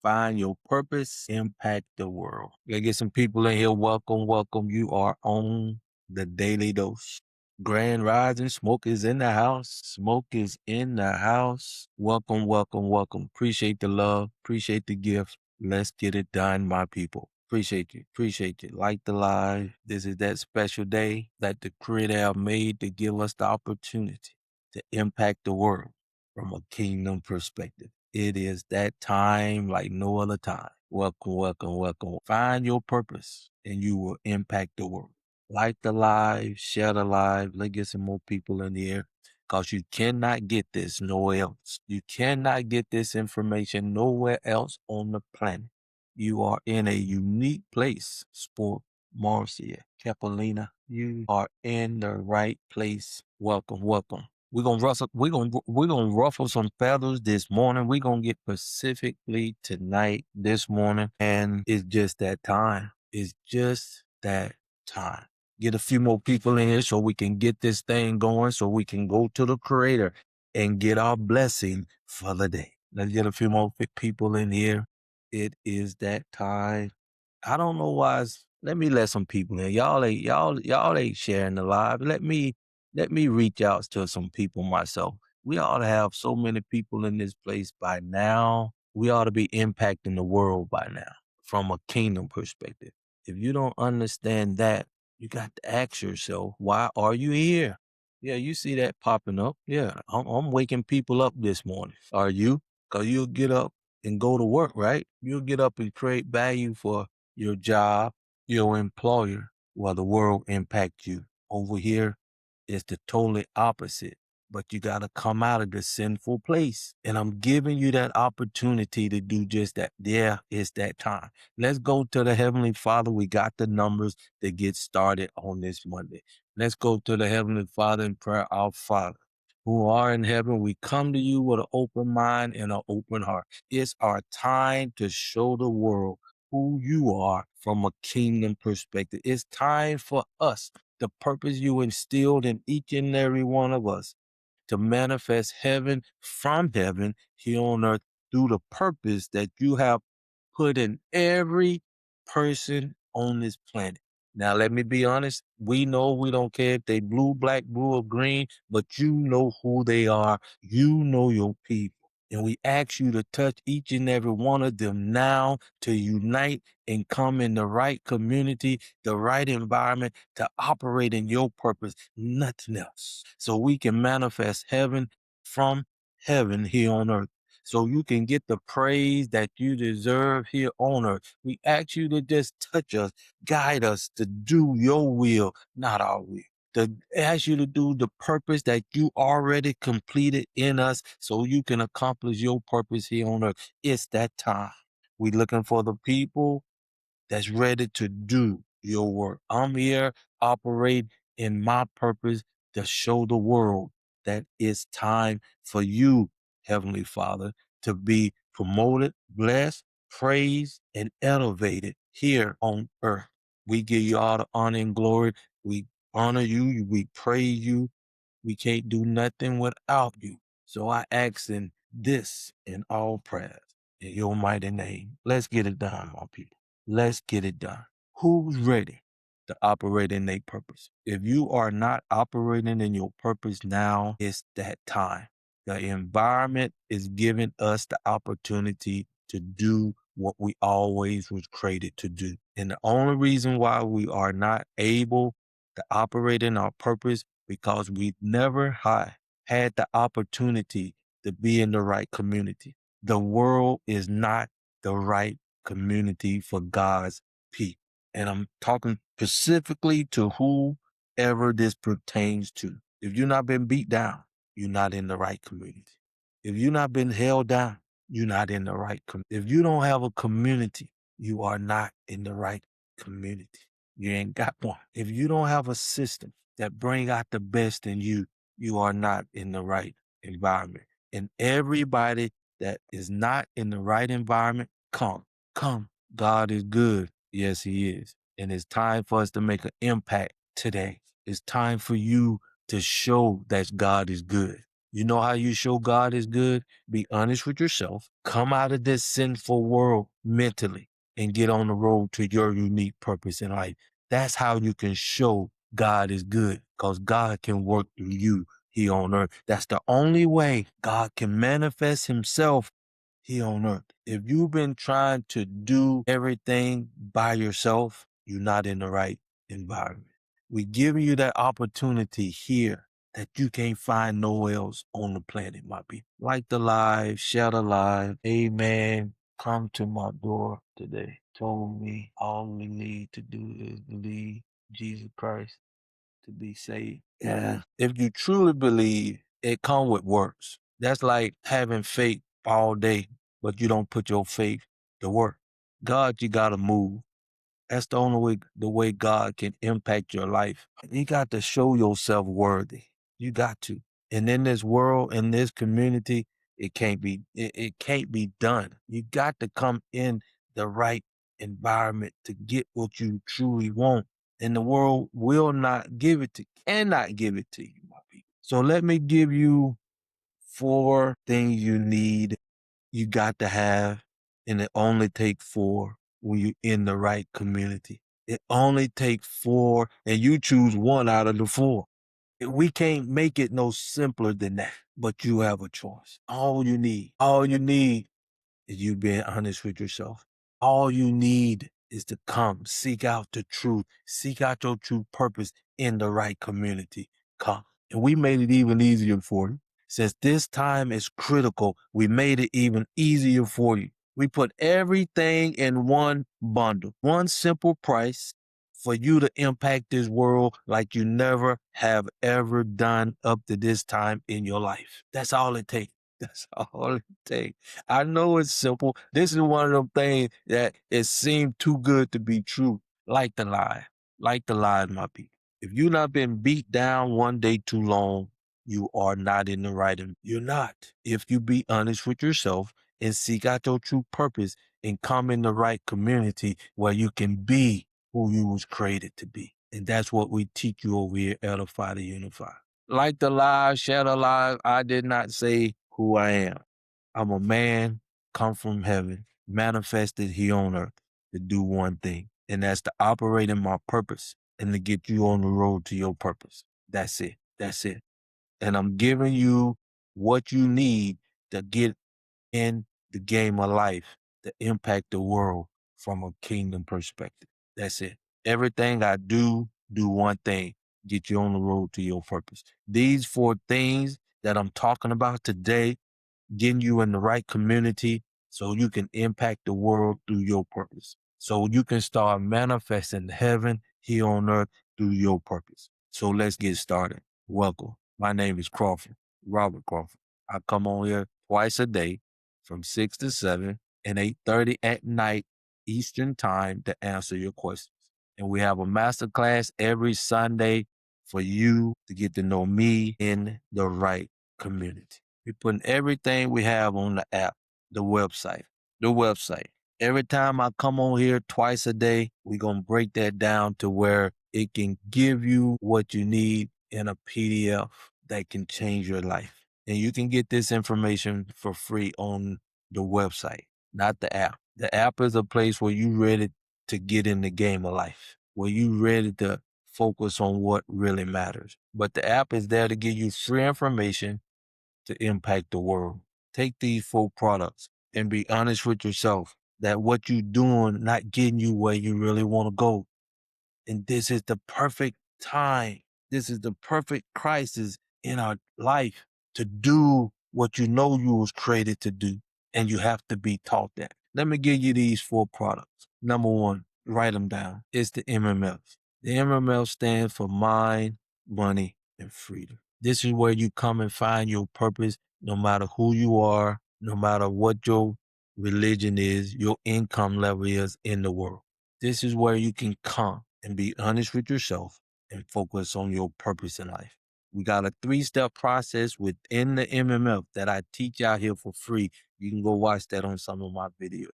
Find your purpose, impact the world. Gotta get some people in here. Welcome, welcome. You are on the Daily Dose. Grand Rising, Smoke is in the house. Smoke is in the house. Welcome, welcome, welcome. Appreciate the love. Appreciate the gift. Let's get it done, my people. Appreciate you. Appreciate you. Like the live. This is that special day that the Creator have made to give us the opportunity to impact the world from a kingdom perspective. It is that time like no other time. Welcome, welcome, welcome. Find your purpose and you will impact the world. Like the live, share the live. Let's get some more people in here because you cannot get this nowhere else. You cannot get this information nowhere else on the planet. You are in a unique place, Sport Marcia Capolina. You are in the right place. Welcome, welcome. We're gonna ruffle some feathers this morning. We're gonna get specifically tonight, this morning, and it's just that time. It's just that time. Get a few more people in here so we can get this thing going, so we can go to the Creator and get our blessing for the day. Let's get a few more people in here. It is that time. I don't know why. Let me let some people in. Y'all ain't sharing the live. Let me reach out to some people myself. We ought to have so many people in this place by now. We ought to be impacting the world by now from a kingdom perspective. If you don't understand that, you got to ask yourself, why are you here? Yeah, you see that popping up. Yeah, I'm waking people up this morning. Are you? Because you'll get up and go to work, right? You'll get up and create value for your job, your employer, while the world impact you. Over here, it's the totally opposite. But you got to come out of the sinful place. And I'm giving you that opportunity to do just that. Yeah, it's that time. Let's go to the Heavenly Father. We got the numbers to get started on this Monday. Let's go to the Heavenly Father in prayer. Our Father, who are in heaven, we come to you with an open mind and an open heart. It's our time to show the world who you are from a kingdom perspective. It's time for us, the purpose you instilled in each and every one of us, to manifest heaven from heaven here on earth through the purpose that you have put in every person on this planet. Now, let me be honest. We know we don't care if they blue, black, blue, or green, but you know who they are. You know your people. And we ask you to touch each and every one of them now to unite and come in the right community, the right environment to operate in your purpose, nothing else. So we can manifest heaven from heaven here on earth. So you can get the praise that you deserve here on earth. We ask you to just touch us, guide us to do your will, not our will. To ask you to do the purpose that you already completed in us so you can accomplish your purpose here on earth. It's that time. We looking for the people that's ready to do your work. I'm here operate in my purpose to show the world that it's time for you, Heavenly Father, to be promoted, blessed, praised, and elevated here on earth. We give you all the honor and glory. We honor you. We praise you. We can't do nothing without you. So I ask in this in all prayers in your mighty name. Let's get it done, my people. Let's get it done. Who's ready to operate in their purpose? If you are not operating in your purpose now, it's that time. The environment is giving us the opportunity to do what we always was created to do. And the only reason why we are not able to operate in our purpose because we never had the opportunity to be in the right community. The world is not the right community for God's people. And I'm talking specifically to whoever this pertains to. If you've not been beat down, you're not in the right community. If you've not been held down, you're not in the right community. If you don't have a community, you are not in the right community. You ain't got one. If you don't have a system that bring out the best in you, you are not in the right environment. And everybody that is not in the right environment, come. God is good. Yes, he is. And it's time for us to make an impact today. It's time for you to show that God is good. You know how you show God is good? Be honest with yourself. Come out of this sinful world mentally and get on the road to your unique purpose in life. That's how you can show God is good, because God can work through you here on earth. That's the only way God can manifest himself here on earth. If you've been trying to do everything by yourself, you're not in the right environment. We're giving you that opportunity here that you can't find nowhere else on the planet, my people. Like the live, share the live. Amen. Come to my door today. Told me all we need to do is believe Jesus Christ to be saved. Yeah. If you truly believe, it come with works. That's like having faith all day, but you don't put your faith to work. God, you gotta move. That's the only way, the way God can impact your life. You got to show yourself worthy. You got to. And in this world, in this community, it can't be done. You got to come in the right environment to get what you truly want. And the world will not give it to, cannot give it to you, my people. So let me give you 4 things you need, you got to have, and it only take 4 when you're in the right community. It only take 4, and you choose 1 out of the 4. We can't make it no simpler than that, but you have a choice. All you need is you being honest with yourself. All you need is to come, seek out the truth, seek out your true purpose in the right community. Come. And we made it even easier for you. Since this time is critical, we made it even easier for you. We put everything in one bundle, one simple price for you to impact this world like you never have ever done up to this time in your life. That's all it takes. That's all it takes. I know it's simple. This is one of them things that it seemed too good to be true, like the lie, my people. If you not been beat down one day too long, you are not in the right. You're not. If you be honest with yourself and seek out your true purpose and come in the right community where you can be who you was created to be. And that's what we teach you over here, Edify to Unify. Like the live, share the live, I did not say who I am. I'm a man come from heaven, manifested here on earth to do one thing, and that's to operate in my purpose and to get you on the road to your purpose. That's it. That's it. And I'm giving you what you need to get in the game of life to impact the world from a kingdom perspective. That's it. Everything I do one thing, get you on the road to your purpose. These 4 things that I'm talking about today, getting you in the right community so you can impact the world through your purpose. So you can start manifesting heaven here on earth through your purpose. So let's get started. Welcome. My name is Crawford, Robert Crawford. I come on here twice a day from 6 to 7 and 8:30 at night Eastern time to answer your questions. And we have a master class every Sunday for you to get to know me in the right community. We're putting everything we have on the app, the website. Every time I come on here twice a day, we're going to break that down to where it can give you what you need in a PDF that can change your life. And you can get this information for free on the website, not the app. The app is a place where you ready to get in the game of life, where you ready to focus on what really matters. But the app is there to give you free information to impact the world. Take these 4 products and be honest with yourself that what you're doing not getting you where you really want to go. And this is the perfect time. This is the perfect crisis in our life to do what you know you was created to do. And you have to be taught that. Let me give you these 4 products. Number 1, write them down. It's the MMFs. The MMF stands for mind, money, and freedom. This is where you come and find your purpose, no matter who you are, no matter what your religion is, your income level is in the world. This is where you can come and be honest with yourself and focus on your purpose in life. We got a 3-step process within the MMF that I teach out here for free. You can go watch that on some of my videos.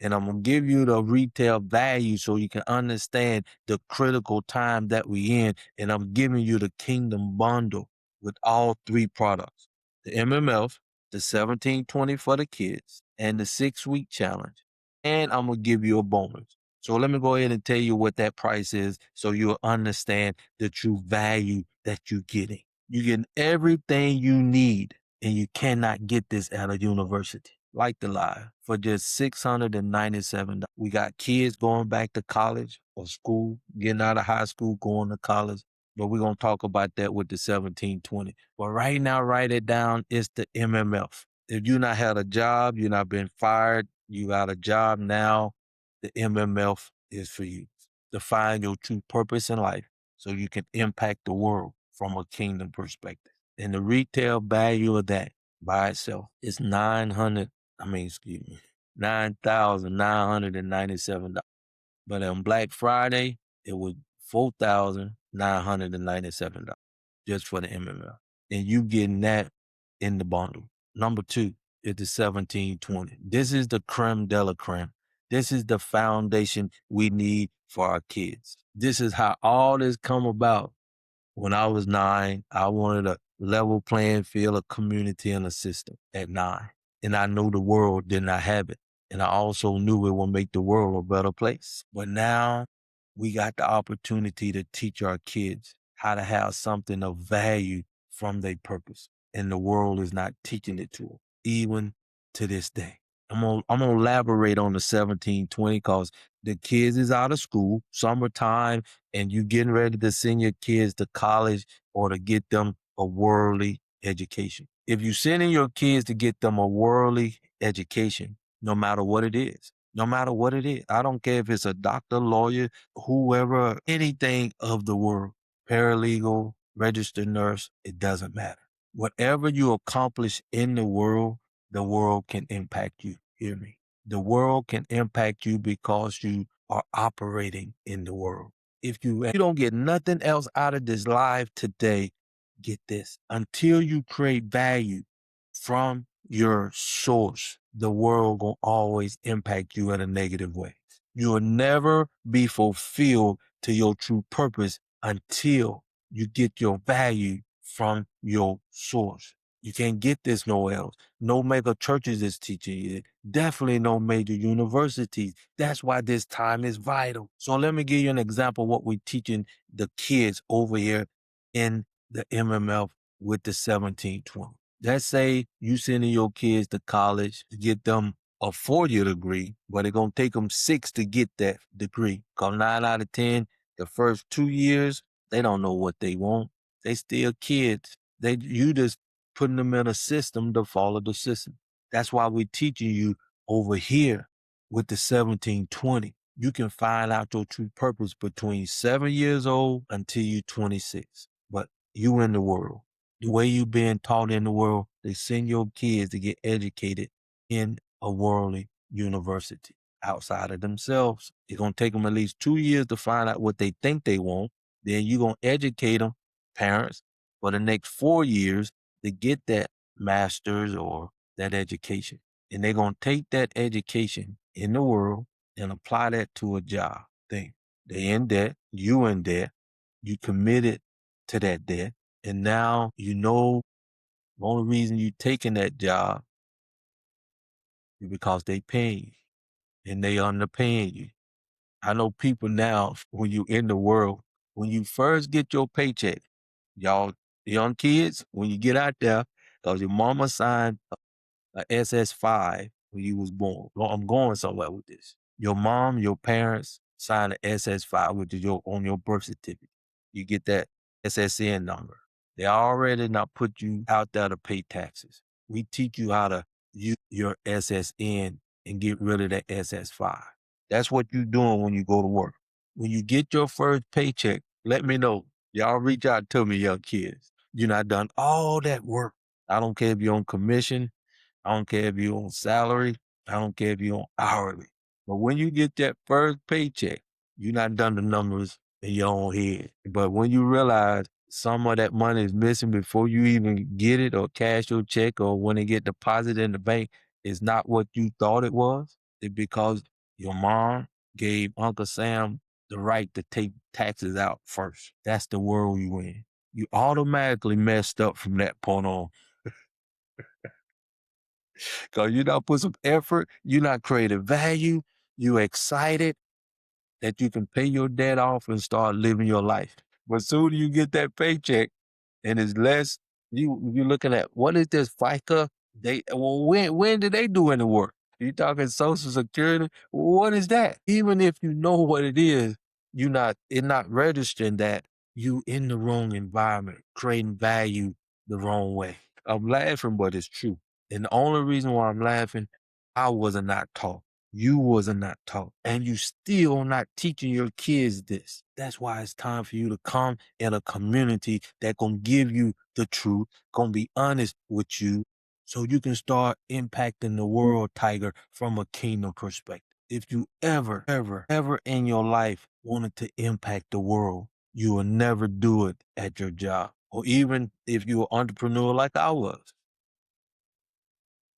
And I'm going to give you the retail value so you can understand the critical time that we in. And I'm giving you the kingdom bundle with all 3 products. the MMF, the 1720 for the kids, and the 6-week challenge. And I'm going to give you a bonus. So let me go ahead and tell you what that price is so you'll understand the true value that you're getting. You're getting everything you need, and you cannot get this at a university like the lie for just $697. We got kids going back to college or school, getting out of high school, going to college. But we're going to talk about that with the 1720. But right now, write it down. It's the MMF. If you not had a job, you're not been fired, you got a job now, the MMF is for you to find your true purpose in life so you can impact the world from a kingdom perspective. And the retail value of that by itself is $9,997. But on Black Friday, it was $4,997 just for the MML. And you getting that in the bundle. Number 2 is the 1720. This is the creme de la creme. This is the foundation we need for our kids. This is how all this come about. When I was 9, I wanted a level playing field, a community, and a system at 9. And I knew the world did not have it. And I also knew it would make the world a better place. But now we got the opportunity to teach our kids how to have something of value from their purpose. And the world is not teaching it to them, even to this day. I'm gonna elaborate on the 1720 because the kids is out of school, summertime, and you getting ready to send your kids to college or to get them a worldly education. If you sending your kids to get them a worldly education, no matter what it is, no matter what it is, I don't care if it's a doctor, lawyer, whoever, anything of the world, paralegal, registered nurse, it doesn't matter. Whatever you accomplish in the world can impact you. Hear me. The world can impact you because you are operating in the world. If you don't get nothing else out of this live today, get this. Until you create value from your source, the world will always impact you in a negative way. You will never be fulfilled to your true purpose until you get your value from your source. You can't get this nowhere else. No mega churches is teaching you it. Definitely no major universities. That's why this time is vital. So let me give you an example of what we're teaching the kids over here in the MMF with the 1720. Let's say you sending your kids to college to get them a 4-year degree, but it's going to take them 6 to get that degree. Because 9 out of 10, the first 2 years, they don't know what they want. They still kids. You just putting them in a system to follow the system. That's why we're teaching you over here with the 1720. You can find out your true purpose between 7 years old until you're 26. But you in the world. The way you being taught in the world, they send your kids to get educated in a worldly university outside of themselves. It's going to take them at least 2 years to find out what they think they want. Then you're going to educate them, parents, for the next 4 years to get that master's or that education. And they're going to take that education in the world and apply that to a job thing. They in debt, you in debt, you committed to that debt. And now you know the only reason you taking that job is because they paying you and they underpaying you. I know people now, when you in the world, when you first get your paycheck, y'all young kids, when you get out there, because your mama signed a SS5 when you was born. Well, I'm going somewhere with this. Your mom, your parents signed a SS5, which is on your birth certificate. You get that SSN number. They already not put you out there to pay taxes. We teach you how to use your SSN and get rid of that SS5. That's what you're doing when you go to work. When you get your first paycheck, let me know. Y'all reach out to me, young kids. You not done all that work. I don't care if you're on commission. I don't care if you're on salary. I don't care if you're on hourly. But when you get that first paycheck, you not done the numbers in your own head. But when you realize some of that money is missing before you even get it or cash your check or when it get deposited in the bank, it's not what you thought it was. It's because your mom gave Uncle Sam the right to take taxes out first. That's the world you in. You automatically messed up from that point on. Because you not put some effort, you not created value, you excited that you can pay your debt off and start living your life. But soon you get that paycheck and it's less, you looking at what is this FICA? When did they do any work? You talking Social Security? What is that? Even if you know what it is, it not registering that you in the wrong environment, creating value the wrong way. I'm laughing, but it's true. And the only reason why I'm laughing, I was not taught. You wasn't not taught. And you still not teaching your kids this. That's why it's time for you to come in a community that gonna give you the truth, gonna be honest with you, so you can start impacting the world, Tiger, from a kingdom perspective. If you ever in your life wanted to impact the world, you will never do it at your job. Or even if you're an entrepreneur like I was,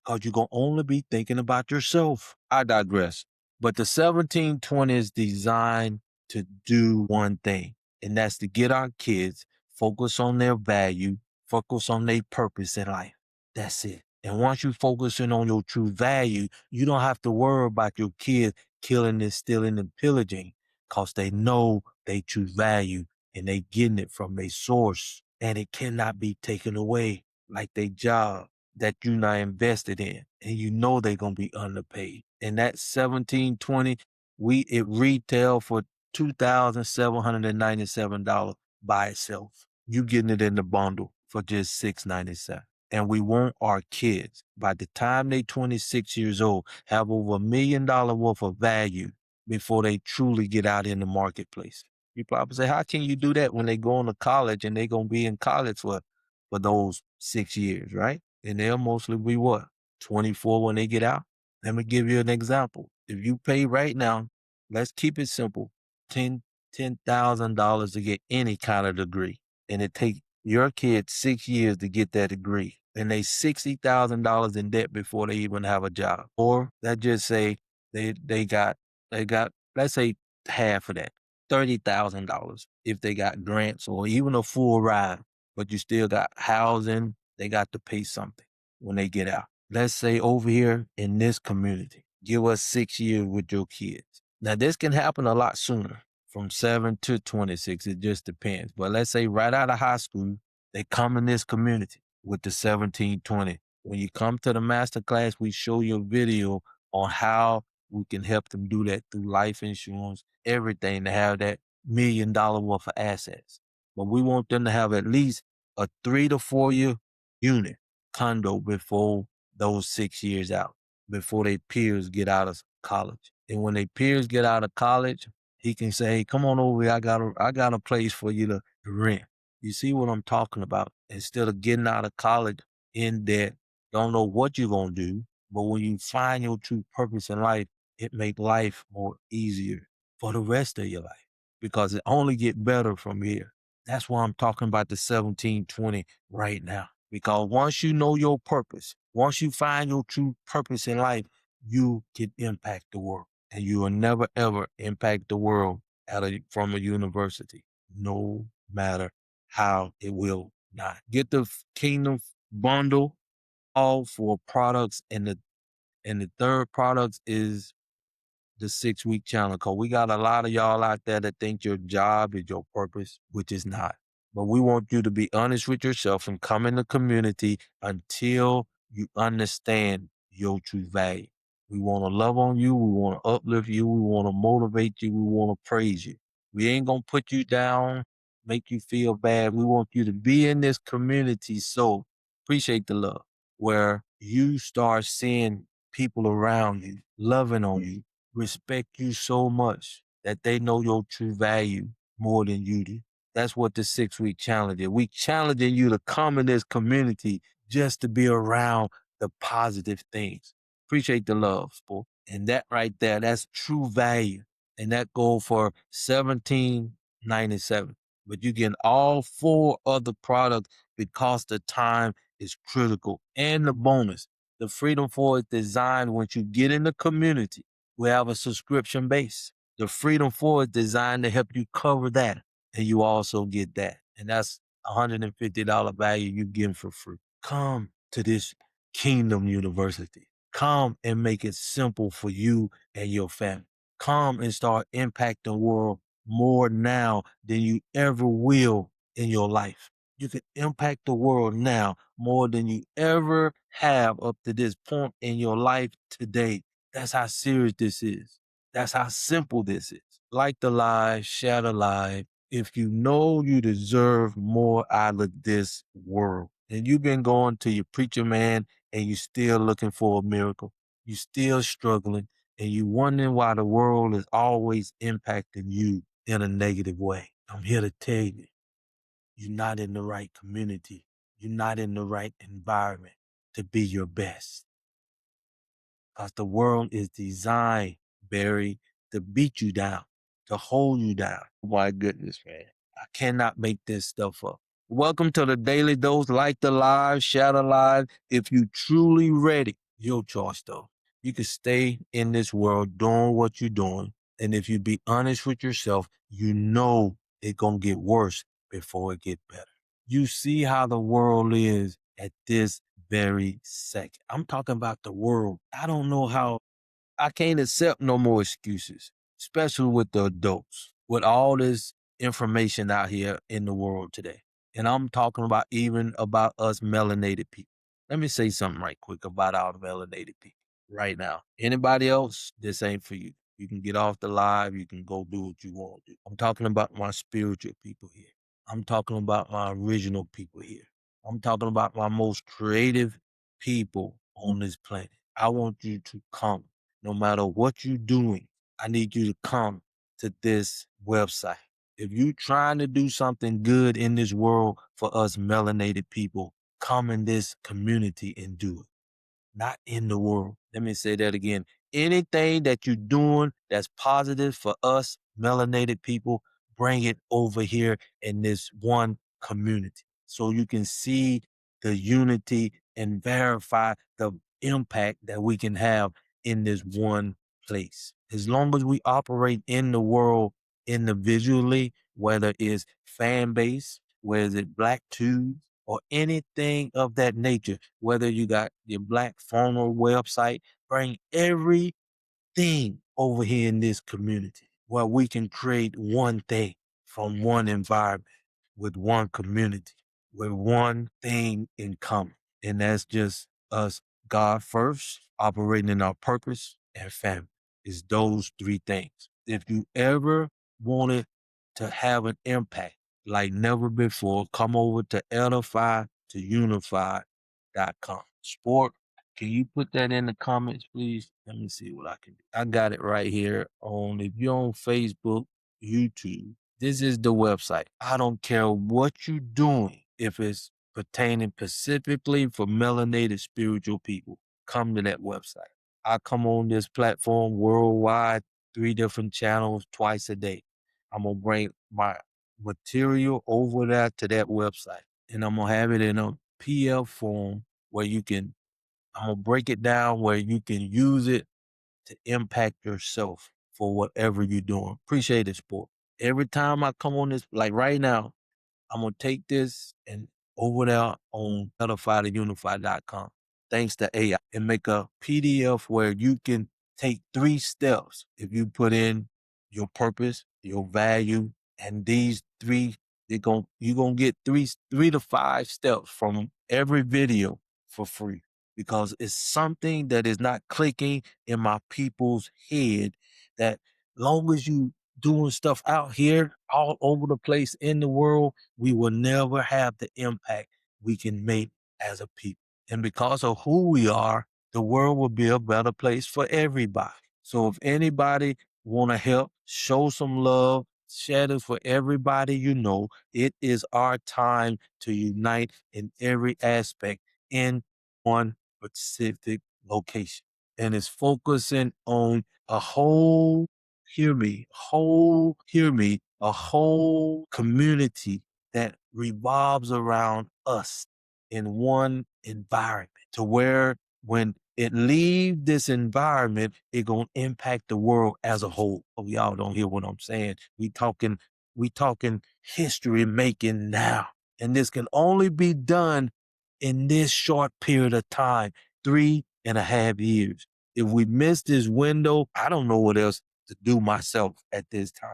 because you're going to only be thinking about yourself. I digress. But the 1720 is designed to do one thing, and that's to get our kids focus on their value, focus on their purpose in life. That's it. And once you focusing on your true value, you don't have to worry about your kids killing and stealing and pillaging, because they know they true value and they getting it from a source, and it cannot be taken away like their job that you not invested in, and you know they're gonna be underpaid. And that 1720, it retail for $2,797 by itself. You getting it in the bundle for just $697. And we want our kids, by the time they 26 years old, have over $1 million worth of value before they truly get out in the marketplace. You probably say, how can you do that when they go into college and they gonna be in college for those 6 years, right? And they'll mostly be what? 24 when they get out? Let me give you an example. If you pay right now, let's keep it simple, $10,000 to get any kind of degree, and it take your kid 6 years to get that degree, and they $60,000 in debt before they even have a job. Or let's just say they got let's say half of that, $30,000 if they got grants or even a full ride, but you still got housing, they got to pay something when they get out. Let's say over here in this community, give us 6 years with your kids. Now, this can happen a lot sooner, from 7 to 26. It just depends. But let's say right out of high school, they come in this community with the 1720. When you come to the master class, we show you a video on how we can help them do that through life insurance, everything, to have that $1 million worth of assets. But we want them to have at least a 3 to 4 year unit condo before those 6 years out, before their peers get out of college. And when their peers get out of college, he can say, hey, come on over here. I got a place for you to rent. You see what I'm talking about? Instead of getting out of college in debt, don't know what you're going to do. But when you find your true purpose in life, it make life more easier for the rest of your life, because it only get better from here. That's why I'm talking about the 1720 right now. Because once you know your purpose, once you find your true purpose in life, you can impact the world. And you will never ever impact the world from a university, no matter how. It will not. Get the Kingdom bundle, all for products, and the third product is the 6 week challenge. Cause we got a lot of y'all out there that think your job is your purpose, which is not. But we want you to be honest with yourself and come in the community until you understand your true value. We want to love on you. We want to uplift you. We want to motivate you. We want to praise you. We ain't going to put you down, make you feel bad. We want you to be in this community. So appreciate the love, where you start seeing people around you loving on you, respect you so much that they know your true value more than you do. That's what the 6 week challenge is. We challenging you to come in this community just to be around the positive things. Appreciate the love, sport. And that right there, that's true value. And that go for $17.97. But you get all 4 other products because the time is critical. And the bonus, the Freedom 4 is designed once you get in the community. We have a subscription base. The Freedom 4 is designed to help you cover that, and you also get that. And that's $150 value you getting for free. Come to this Kingdom University. Come and make it simple for you and your family. Come and start impacting the world more now than you ever will in your life. You can impact the world now more than you ever have up to this point in your life today. That's how serious this is. That's how simple this is. Like the live, share the live. If you know you deserve more out of this world, and you've been going to your preacher man and you still looking for a miracle, you still struggling, and you wondering why the world is always impacting you in a negative way. I'm here to tell you, you're not in the right community. You're not in the right environment to be your best. Because the world is designed, Barry, to beat you down, to hold you down. My goodness, man. I cannot make this stuff up. Welcome to the Daily Dose. Like the live, share the live. If you truly ready, your choice though. You can stay in this world doing what you're doing. And if you be honest with yourself, you know it's going to get worse before it get better. You see how the world is at this very second. I'm talking about the world. I don't know how I can't accept no more excuses, especially with the adults, with all this information out here in the world today. And I'm talking about even about us melanated people. Let me say something right quick about our melanated people right now. Anybody else, this ain't for you. You can get off the live. You can go do what you want to do. I'm talking about my spiritual people here. I'm talking about my original people here. I'm talking about my most creative people on this planet. I want you to come no matter what you're doing. I need you to come to this website. If you're trying to do something good in this world for us melanated people, come in this community and do it, not in the world. Let me say that again. Anything that you're doing that's positive for us melanated people, bring it over here in this one community so you can see the unity and verify the impact that we can have in this one place. As long as we operate in the world individually, whether it's fan base, whether it's Black Tube, or anything of that nature, whether you got your Black Funnel website, bring everything over here in this community where we can create one thing from one environment with one community, with one thing in common. And that's just us, God first, operating in our purpose and family. It's those three things. If you ever wanted to have an impact like never before, come over to edify to unify.com. Sport, can you put that in the comments, please? Let me see what I can do. I got it right here on, if you're on Facebook, YouTube, this is the website. I don't care what you're doing, if it's pertaining specifically for melanated spiritual people, come to that website. I come on this platform worldwide, 3 different channels twice a day. I'm going to bring my material over there to that website, and I'm going to have it in a PDF form where I'm going to break it down where you can use it to impact yourself for whatever you're doing. Appreciate it, sport. Every time I come on this, like right now, I'm going to take this and over there on edify2unify.com, thanks to AI, and make a PDF where you can take 3 steps. If you put in your purpose, your value, and these 3, you're going to get 3 to 5 steps from every video for free, because it's something that is not clicking in my people's head, that long as you doing stuff out here all over the place in the world, we will never have the impact we can make as a people. And because of who we are, the world will be a better place for everybody. So if anybody want to help, show some love, share this for everybody you know, it is our time to unite in every aspect in one specific location. And it's focusing on a whole, hear me, a whole community that revolves around us in one environment, to where when it leave this environment, it gonna impact the world as a whole. Oh, y'all don't hear what I'm saying. We talking history making now. And this can only be done in this short period of time, 3.5 years. If we miss this window, I don't know what else to do myself at this time.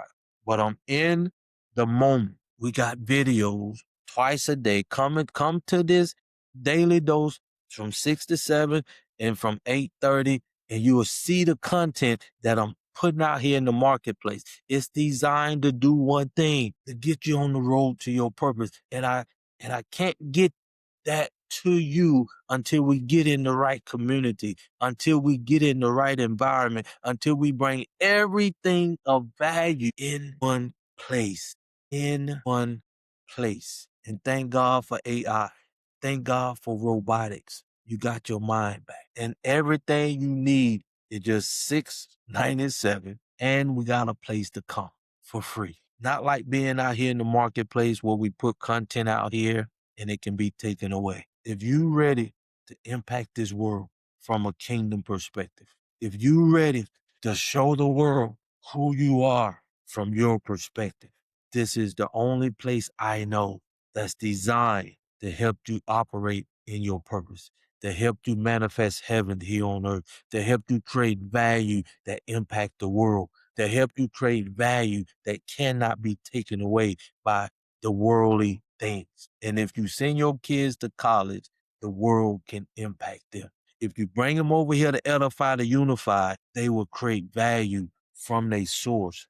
But I'm in the moment. We got videos twice a day. Come to this daily dose from 6 to 7 and from 8:30, and you will see the content that I'm putting out here in the marketplace. It's designed to do one thing, to get you on the road to your purpose. And I can't get that to you until we get in the right community, until we get in the right environment, until we bring everything of value in one place, in one place. And thank God for AI. Thank God for robotics. You got your mind back. And everything you need is just $6.97. And we got a place to come for free. Not like being out here in the marketplace where we put content out here and it can be taken away. If you ready to impact this world from a kingdom perspective, if you ready to show the world who you are from your perspective, this is the only place I know that's designed to help you operate in your purpose, to help you manifest heaven here on earth, to help you create value that impact the world, to help you create value that cannot be taken away by the worldly things. And if you send your kids to college, the world can impact them. If you bring them over here to edify, to unify, they will create value from their source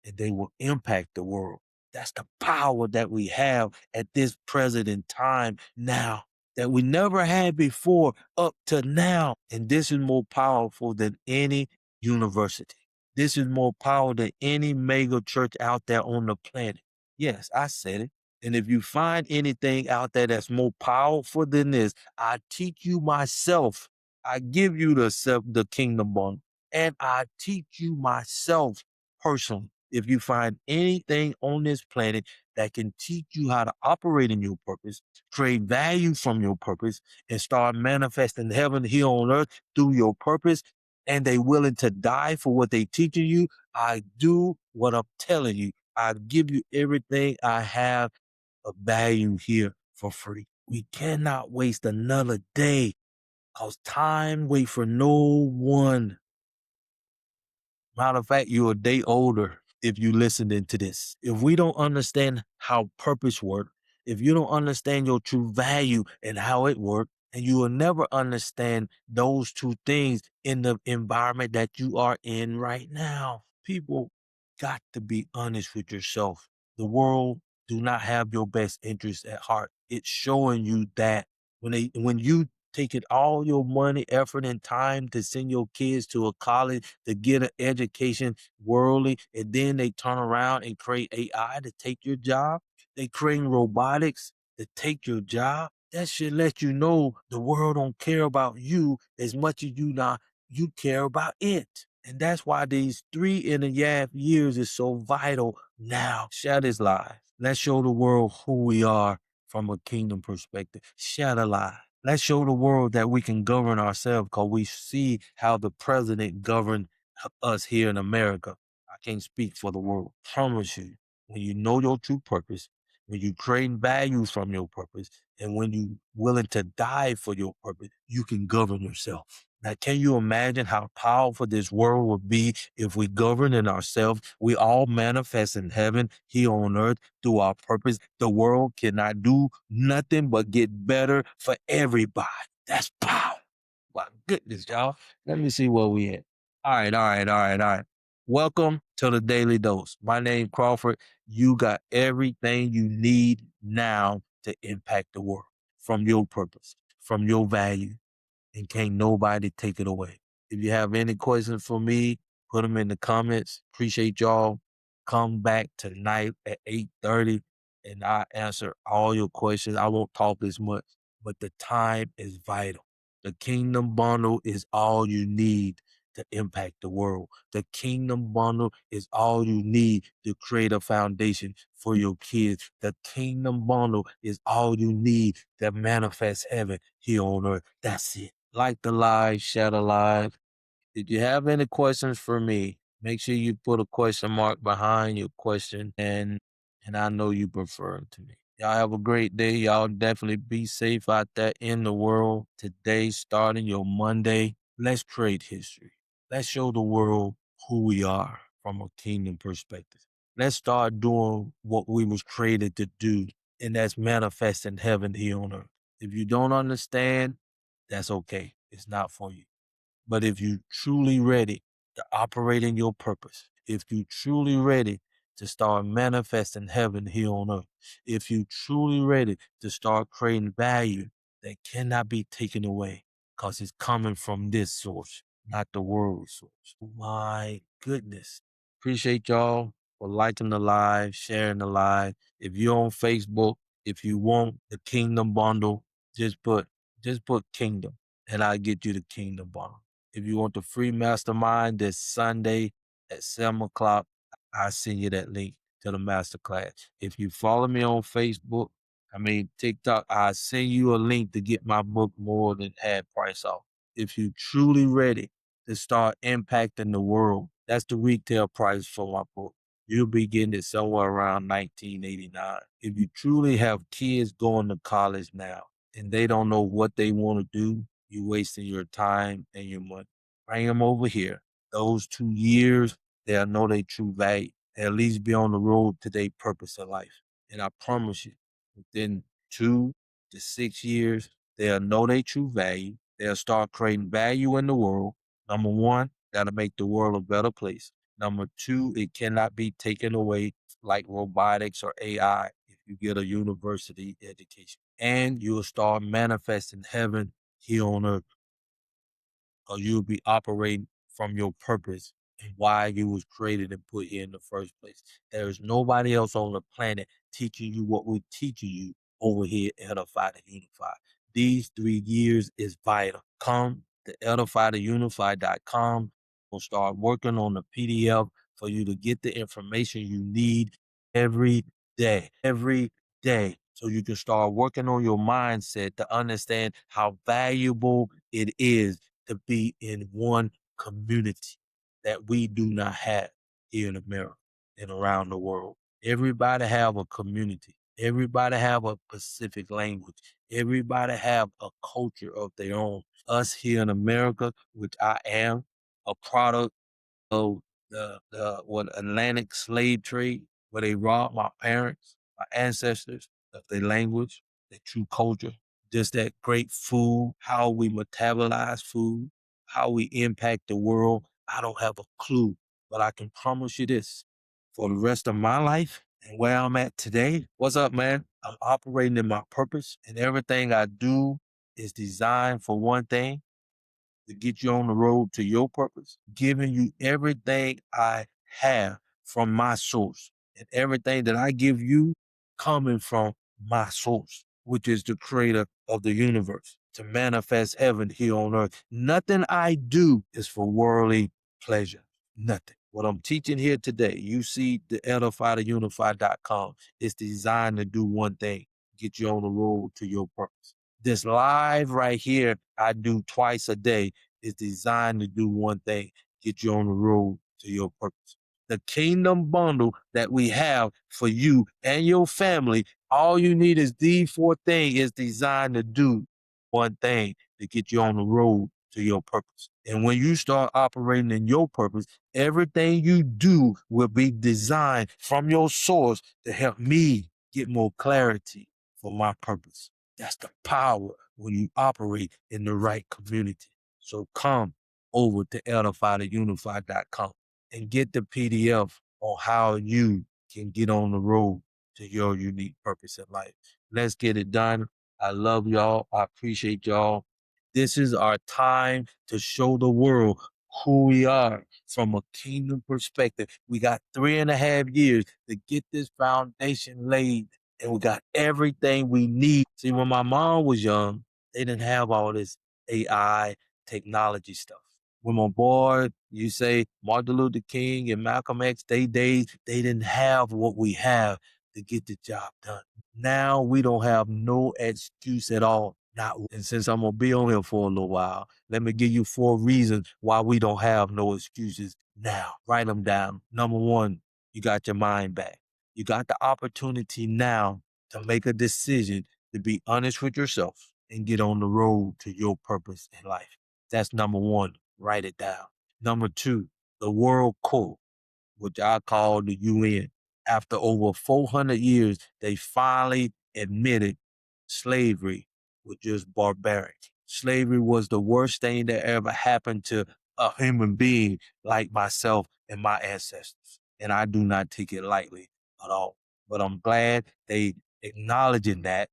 and they will impact the world. That's the power that we have at this present in time now that we never had before up to now. And this is more powerful than any university. This is more powerful than any mega church out there on the planet. Yes, I said it. And if you find anything out there that's more powerful than this, I teach you myself. I give you the kingdom bond, and I teach you myself personally. If you find anything on this planet that can teach you how to operate in your purpose, create value from your purpose, and start manifesting heaven here on earth through your purpose, and they willing to die for what they teaching you, I do what I'm telling you. I give you everything I have of value here for free. We cannot waste another day because time wait for no one. Matter of fact, you're a day older if you listening to this. If we don't understand how purpose works, if you don't understand your true value and how it works, and you will never understand those two things in the environment that you are in right now. People got to be honest with yourself. The world do not have your best interests at heart. It's showing you that when you taking all your money, effort, and time to send your kids to a college to get an education worldly, and then they turn around and create AI to take your job. They creating robotics to take your job. That should let you know the world don't care about you as much as you care about it. And that's why these 3.5 years is so vital now. Share this live. Let's show the world who we are from a kingdom perspective. Share the live. Let's show the world that we can govern ourselves because we see how the president governed us here in America. I can't speak for the world. Promise you, when you know your true purpose, when you create values from your purpose, and when you willing to die for your purpose, you can govern yourself. Now, can you imagine how powerful this world would be if we govern in ourselves? We all manifest in heaven here on earth through our purpose. The world cannot do nothing but get better for everybody. That's power. My goodness, y'all. Let me see where we at. All right. Welcome to the Daily Dose. My name Crawford. You got everything you need now to impact the world from your purpose, from your value, and can't nobody take it away. If you have any questions for me, put them in the comments. Appreciate y'all. Come back tonight at 8:30 and I answer all your questions. I won't talk as much, but the time is vital. The Kingdom Bundle is all you need to impact the world. The Kingdom Bundle is all you need to create a foundation for your kids. The Kingdom Bundle is all you need to manifest heaven here on earth. That's it. Like the live, share the live. If you have any questions for me, make sure you put a question mark behind your question and I know you prefer them to me. Y'all have a great day. Y'all definitely be safe out there in the world. Today, starting your Monday, let's create history. Let's show the world who we are from a kingdom perspective. Let's start doing what we was created to do, and that's manifesting heaven here on earth. If you don't understand, that's okay. It's not for you. But if you truly ready to operate in your purpose, if you truly ready to start manifesting heaven here on earth, if you truly ready to start creating value that cannot be taken away because it's coming from this source, not the world source. My goodness. Appreciate y'all for liking the live, sharing the live. If you're on Facebook, if you want the kingdom bundle, just put kingdom and I'll get you the kingdom bundle. If you want the free mastermind this Sunday at 7 o'clock, I'll send you that link to the masterclass. If you follow me on Facebook, TikTok, I'll send you a link to get my book more than half price off. If you truly ready to start impacting the world, that's the retail price for my book. You'll be getting it somewhere around $19.89. If you truly have kids going to college now and they don't know what they want to do, you're wasting your time and your money. Bring them over here. Those 2 years, they'll know their true value. They'll at least be on the road to their purpose in life. And I promise you, within 2 to 6 years, they'll know their true value. They'll start creating value in the world. Number one, that'll make the world a better place. Number two, it cannot be taken away like robotics or AI if you get a university education. And you'll start manifesting heaven here on earth, or you'll be operating from your purpose and why you was created and put here in the first place. There is nobody else on the planet teaching you what we're teaching you over here at Edify to Unify. These 3 years is vital. Come to edifytounify.com. We'll start working on the PDF for you to get the information you need every day, so you can start working on your mindset to understand how valuable it is to be in one community that we do not have here in America and around the world. Everybody have a community. Everybody have a specific language. Everybody have a culture of their own. Us here in America, which I am a product of the what Atlantic slave trade, where they robbed my parents, my ancestors of their language, their true culture, just that great food, how we metabolize food, how we impact the world. I don't have a clue, but I can promise you this: for the rest of my life and where I'm at today, what's up, man? I'm operating in my purpose, and everything I do is designed for one thing: to get you on the road to your purpose, giving you everything I have from my source. And everything that I give you coming from my source, which is the creator of the universe, to manifest heaven here on earth. Nothing I do is for worldly pleasure. Nothing. What I'm teaching here today, you see the edify2unify.com, is designed to do one thing: get you on the road to your purpose. This live right here, I do twice a day, is designed to do one thing: get you on the road to your purpose. The kingdom bundle that we have for you and your family, all you need is these 4 things, is designed to do one thing: to get you on the road to your purpose. And when you start operating in your purpose, everything you do will be designed from your source to help me get more clarity for my purpose. That's the power when you operate in the right community. So come over to edify2unify.com and get the PDF on how you can get on the road to your unique purpose in life. Let's get it done. I love y'all. I appreciate y'all. This is our time to show the world who we are from a kingdom perspective. We got 3.5 years to get this foundation laid, and we got everything we need. See, when my mom was young, they didn't have all this AI technology stuff. When my boy, you say Martin Luther King and Malcolm X, they didn't have what we have to get the job done. Now we don't have no excuse at all. Not, and since I'm gonna be on here for a little while, let me give you 4 reasons why we don't have no excuses now. Write them down. Number 1, you got your mind back. You got the opportunity now to make a decision to be honest with yourself and get on the road to your purpose in life. That's number one. Write it down. Number two, the world code, which I call the UN. After over 400 years, they finally admitted slavery was just barbaric. Slavery was the worst thing that ever happened to a human being like myself and my ancestors. And I do not take it lightly at all. But I'm glad they acknowledging that.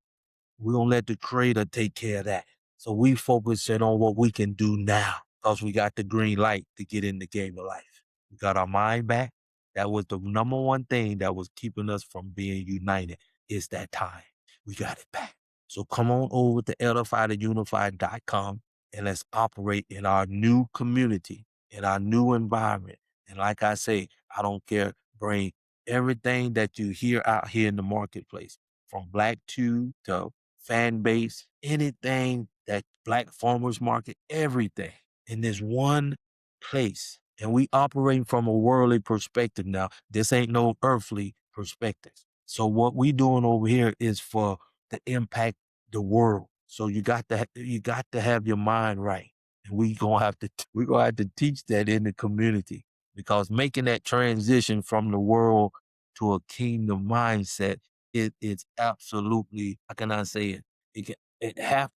We're going to let the creator take care of that. So we focusing on what we can do now because we got the green light to get in the game of life. We got our mind back. That was the number one thing that was keeping us from being united is that time. We got it back. So come on over to edifiedandunified.com and let's operate in our new community, in our new environment. And like I say, I don't care, bring everything that you hear out here in the marketplace, from Black Tube to fan base, anything that Black farmers market, everything in this one place. And we operate from a worldly perspective now. This ain't no earthly perspective. So what we doing over here is for to impact the world. So you got to have your mind right. And we're gonna have to teach that in the community, because making that transition from the world to a kingdom mindset, it's absolutely, how can I say it? It have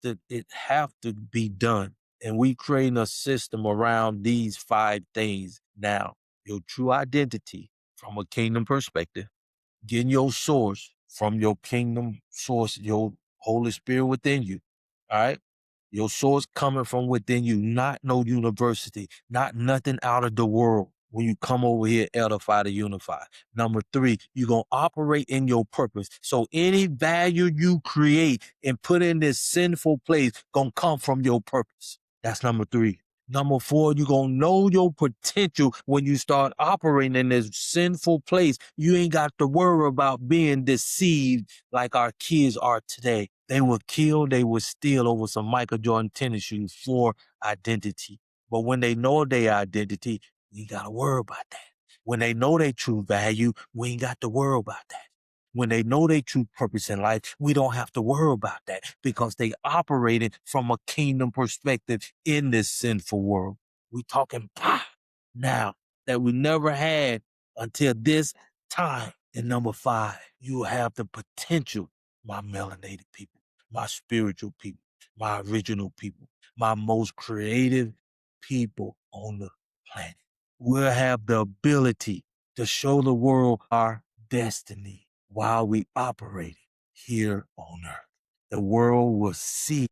to be done. And we creating a system around these 5 things now. Your true identity from a kingdom perspective, getting your source from your kingdom source, your Holy Spirit within you. All right. Your source coming from within you, not no university, not nothing out of the world. When you come over here, edify to unify. Number 3, you're going to operate in your purpose. So any value you create and put in this sinful place going to come from your purpose. That's number 3. Number 4, you're going to know your potential when you start operating in this sinful place. You ain't got to worry about being deceived like our kids are today. They will kill, they will steal over some Michael Jordan tennis shoes for identity. But when they know their identity, you got to worry about that. When they know their true value, we ain't got to worry about that. When they know their true purpose in life, we don't have to worry about that, because they operated from a kingdom perspective in this sinful world. We talking now that we never had until this time. And number 5, you have the potential, my melanated people, my spiritual people, my original people, my most creative people on the planet. We'll have the ability to show the world our destiny while we operate here on earth. The world will see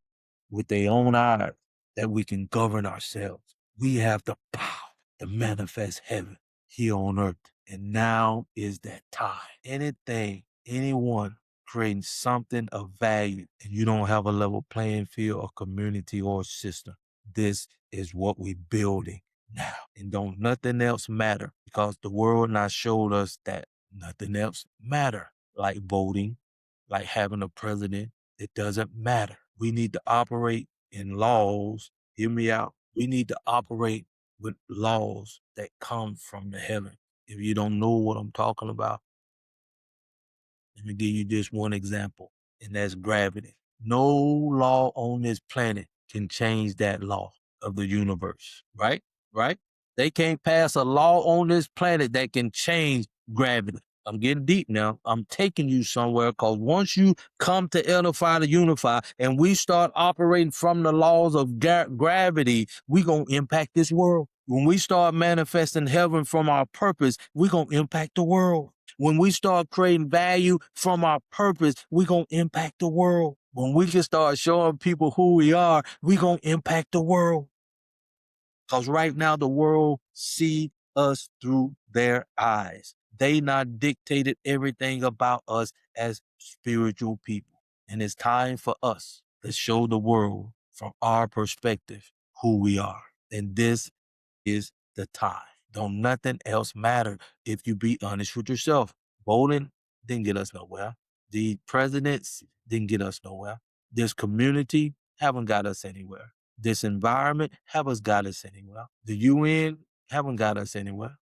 with their own eyes that we can govern ourselves. We have the power to manifest heaven here on earth. And now is that time. Anything, anyone creating something of value, and you don't have a level playing field or community or system, this is what we're building now. And don't nothing else matter, because the world now showed us that nothing else matter, like voting, like having a president. It doesn't matter. We need to operate in laws. Hear me out. We need to operate with laws that come from the heaven. If you don't know what I'm talking about, let me give you just one example, and that's gravity. No law on this planet can change that law of the universe, right? Right? They can't pass a law on this planet that can change gravity. I'm getting deep now. I'm taking you somewhere, because once you come to edify to unify and we start operating from the laws of gravity, we going to impact this world. When we start manifesting heaven from our purpose, we going to impact the world. When we start creating value from our purpose, we're going to impact the world. When we can start showing people who we are, we're going to impact the world. Because right now the world see us through their eyes. They not dictated everything about us as spiritual people. And it's time for us to show the world from our perspective who we are. And this is the time. Don't nothing else matter if you be honest with yourself. Voting didn't get us nowhere. The presidents didn't get us nowhere. This community haven't got us anywhere. This environment haven't got us anywhere. The UN haven't got us anywhere.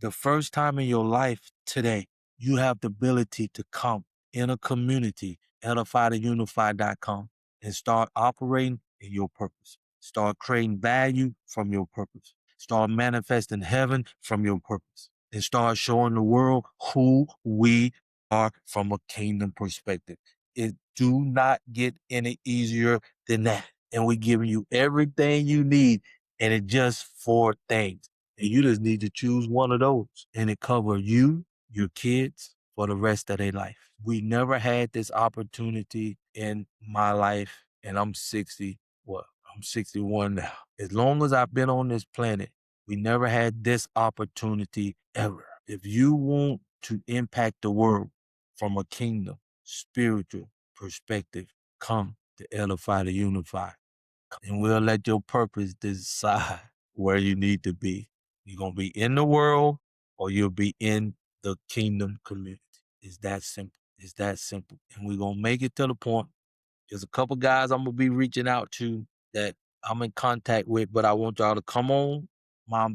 The first time in your life today, you have the ability to come in a community, edify2unify.com, and start operating in your purpose. Start creating value from your purpose. Start manifesting heaven from your purpose. And start showing the world who we are from a kingdom perspective. It do not get any easier than that. And we're giving you everything you need, and it just 4 things. And you just need to choose one of those. And it covers you, your kids, for the rest of their life. We never had this opportunity in my life, and I'm 60. What? I'm 61 now. As long as I've been on this planet, we never had this opportunity ever. If you want to impact the world from a kingdom, spiritual perspective, come to Edify to Unify. And we'll let your purpose decide where you need to be. You're going to be in the world or you'll be in the kingdom community. It's that simple. It's that simple. And we're going to make it to the point. There's a couple guys I'm going to be reaching out to that I'm in contact with, but I want y'all to come on my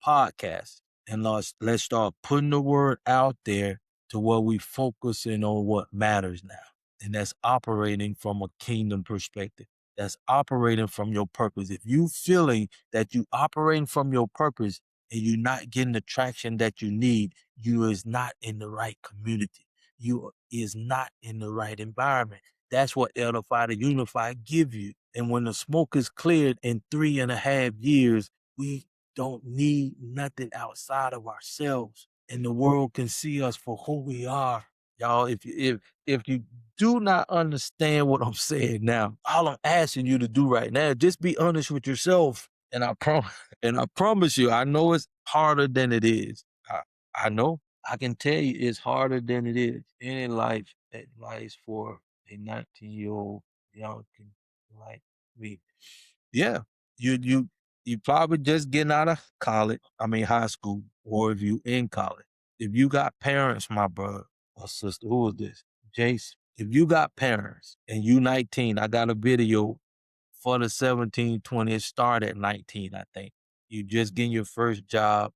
podcast and let's start putting the word out there to where we focusing on what matters now. And that's operating from a kingdom perspective. That's operating from your purpose. If you feeling that you operating from your purpose and you're not getting the traction that you need, you is not in the right community. You is not in the right environment. That's what Edify to Unify give you. And when the smoke is cleared in 3.5 years, we don't need nothing outside of ourselves. And the world can see us for who we are. Y'all, if you do not understand what I'm saying now, all I'm asking you to do right now, just be honest with yourself. And I promise you, I know it's harder than it is. I know. I can tell you it's harder than it is. Any life advice for a 19-year-old young like me. Yeah. You probably just getting out of college, high school, or if you in college. If you got parents, my brother or sister, who is this? Jace. If you got parents and you 19, I got a video for the 17-20. It started at 19, I think. You just getting your first job.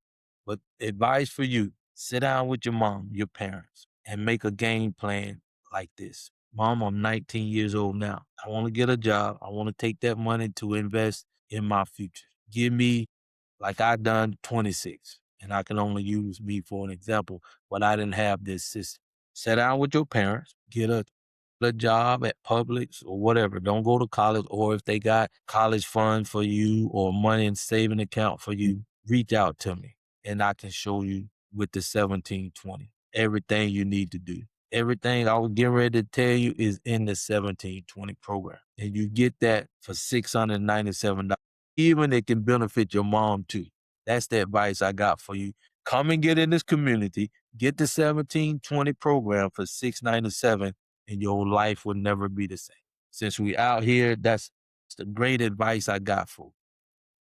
But advice for you, sit down with your mom, your parents, and make a game plan like this. Mom, I'm 19 years old now. I want to get a job. I want to take that money to invest in my future. Give me, like I done, 26. And I can only use me for an example, but I didn't have this system. Sit down with your parents, get a job at Publix or whatever. Don't go to college, or if they got college fund for you or money in saving account for you, reach out to me and I can show you with the 1720 everything you need to do. Everything I was getting ready to tell you is in the 1720 program. And you get that for $697. Even it can benefit your mom too. That's the advice I got for you. Come and get in this community, get the 1720 program for $697, and your life will never be the same. Since we out here, that's the great advice I got for you.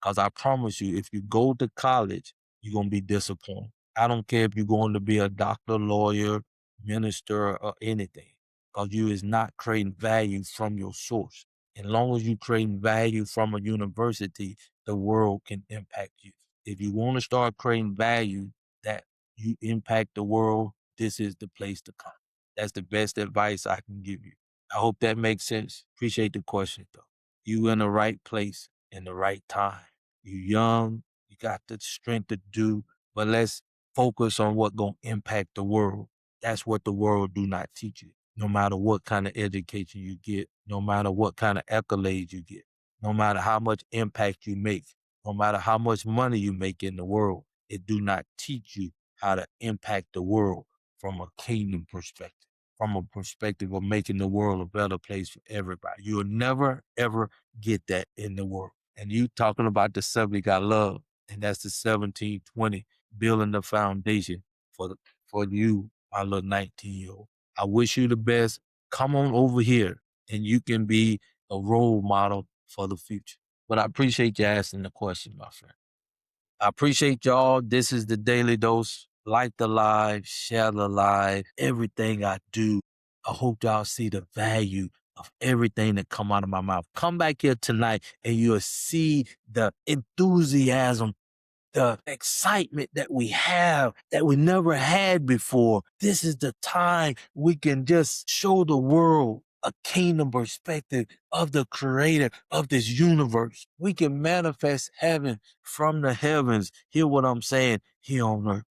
Because I promise you, if you go to college, you're going to be disappointed. I don't care if you're going to be a doctor, lawyer, minister, or anything, because you is not creating value from your source. As long as you creating value from a university, the world can impact you. If you want to start creating value that you impact the world, this is the place to come. That's the best advice I can give you. I hope that makes sense. Appreciate the question, though. You in the right place in the right time. You young, you got the strength to do, but let's focus on what gonna impact the world. That's what the world do not teach you. No matter what kind of education you get, no matter what kind of accolades you get, no matter how much impact you make, no matter how much money you make in the world, it do not teach you how to impact the world from a kingdom perspective, from a perspective of making the world a better place for everybody. You'll never, ever get that in the world. And you talking about the subject I love, and that's the 1720, building the foundation for you, my little 19-year-old. I wish you the best. Come on over here, and you can be a role model for the future. But I appreciate you asking the question, my friend. I appreciate y'all. This is the Daily Dose. Like the live, share the live, everything I do. I hope y'all see the value of everything that come out of my mouth. Come back here tonight and you'll see the enthusiasm the excitement that we have that we never had before. This is the time we can just show the world a kingdom perspective of the creator of this universe. We can manifest heaven from the heavens. Hear what I'm saying here on earth.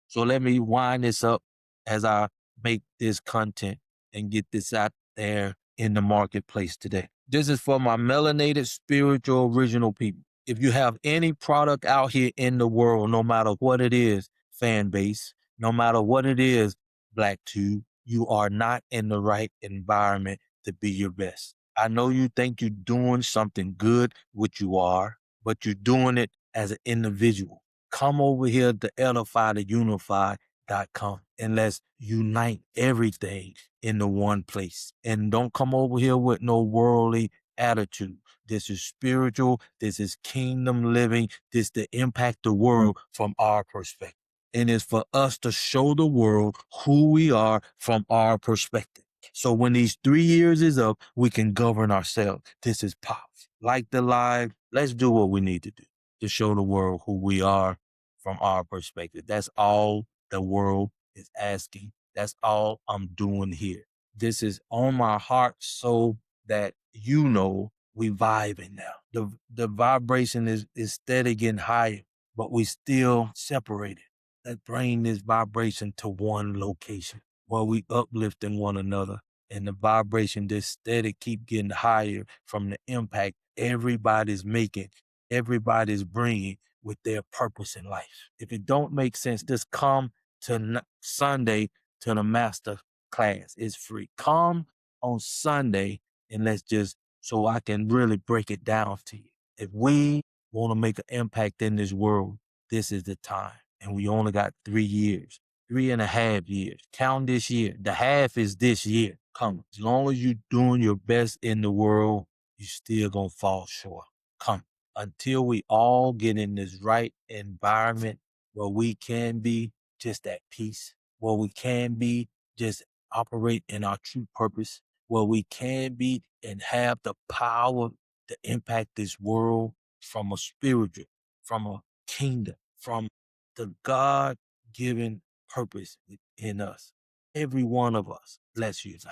So let me wind this up as I make this content and get this out there in the marketplace today. This is for my melanated spiritual original people. If you have any product out here in the world, no matter what it is, fan base, no matter what it is, Black Tube, you are not in the right environment to be your best. I know you think you're doing something good, which you are, but you're doing it as an individual. Come over here to edify to unify.com and let's unite everything into one place. And don't come over here with no worldly attitude. This is spiritual. This is kingdom living. This to impact the world from our perspective. And it's for us to show the world who we are from our perspective. So when these 3 years is up, we can govern ourselves. This is powerful. Like the live, let's do what we need to do to show the world who we are from our perspective. That's all the world is asking. That's all I'm doing here. This is on my heart so that you know we vibing now. The vibration is steady getting higher, but we still separated. Let's bring this vibration to one location while we uplifting one another. And the vibration just steady keep getting higher from the impact everybody's making, everybody's bringing with their purpose in life. If it don't make sense, just come to Sunday to the master class. It's free. Come on Sunday and let's just, so I can really break it down to you. If we want to make an impact in this world, this is the time. And we only got 3 years, 3.5 years. Count this year. The half is this year. Come. As long as you're doing your best in the world, you still gonna fall short. Come. Until we all get in this right environment where we can be just at peace, where we can be just operate in our true purpose, where we can be and have the power to impact this world from a spiritual, from a kingdom, from the God given purpose in us. Every one of us, let's unite.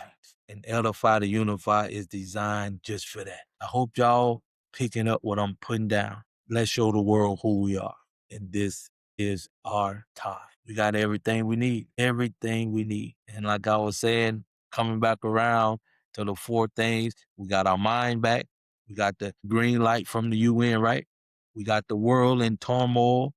And Edify to Unify is designed just for that. I hope y'all picking up what I'm putting down. Let's show the world who we are. And this is our time. We got everything we need. Everything we need. And like I was saying, coming back around to the 4 things, we got our mind back. We got the green light from the UN, right? We got the world in turmoil,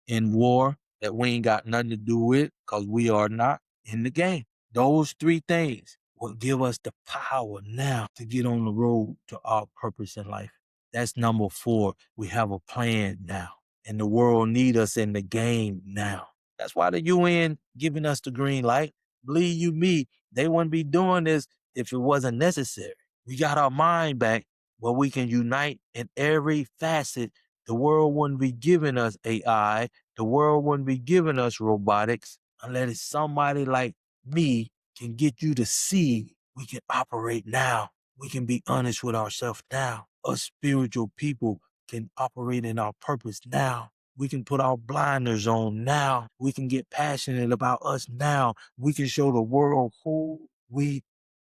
in war that we ain't got nothing to do with because we are not in the game. Those 3 things will give us the power now to get on the road to our purpose in life. That's number 4. We have a plan now, and the world need us in the game now. That's why the UN giving us the green light. Believe you me, they wouldn't be doing this if it wasn't necessary. We got our mind back where we can unite in every facet. The world wouldn't be giving us AI. The world wouldn't be giving us robotics unless somebody like me can get you to see we can operate now. We can be honest with ourselves now. Us spiritual people can operate in our purpose now. We can put our blinders on now. We can get passionate about us now. We can show the world who we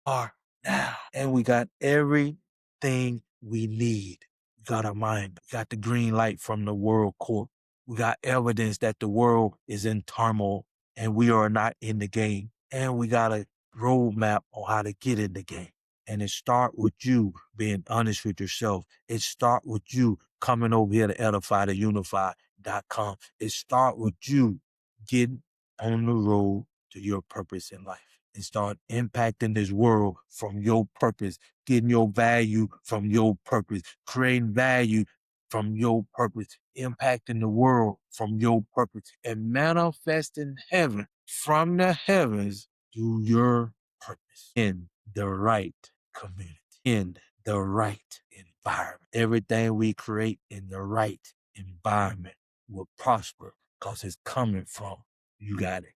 are now. And we got everything we need. We got our mind. We got the green light from the World Court. We got evidence that the world is in turmoil and we are not in the game. And we got a roadmap on how to get in the game. And it start with you being honest with yourself. It start with you coming over here to edify to unify.com. It start with you getting on the road to your purpose in life and start impacting this world from your purpose, getting your value from your purpose, creating value from your purpose, impacting the world from your purpose, and manifesting heaven from the heavens through your purpose in the right community, in the right environment. Everything we create in the right environment will prosper because it's coming from, you got it,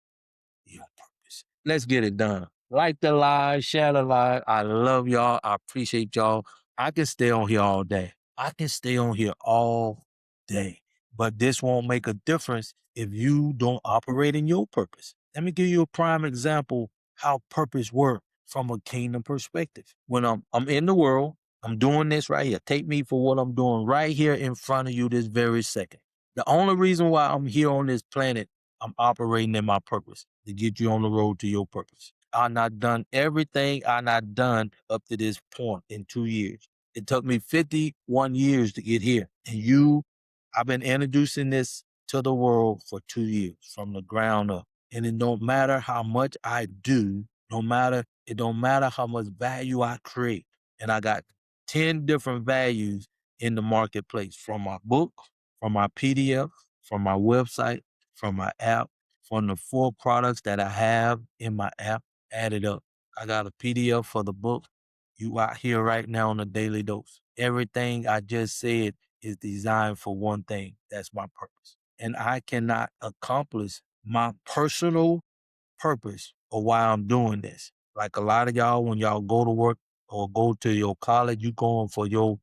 your purpose. Let's get it done. Like the live, share the live. I love y'all. I appreciate y'all. I can stay on here all day. I can stay on here all day. But this won't make a difference if you don't operate in your purpose. Let me give you a prime example how purpose works from a kingdom perspective. When I'm in the world, I'm doing this right here. Take me for what I'm doing right here in front of you this very second. The only reason why I'm here on this planet, I'm operating in my purpose to get you on the road to your purpose. I not done everything I not done up to this point in 2 years. It took me 51 years to get here. And I've been introducing this to the world for 2 years from the ground up. And it don't matter how much I do, it don't matter how much value I create. And I got 10 different values in the marketplace from my book, from my PDF, from my website, from my app, from the 4 products that I have in my app added up. I got a PDF for the book. You out here right now on the Daily Dose. Everything I just said is designed for one thing. That's my purpose. And I cannot accomplish my personal purpose or why I'm doing this. Like a lot of y'all, when y'all go to work or go to your college, you going for your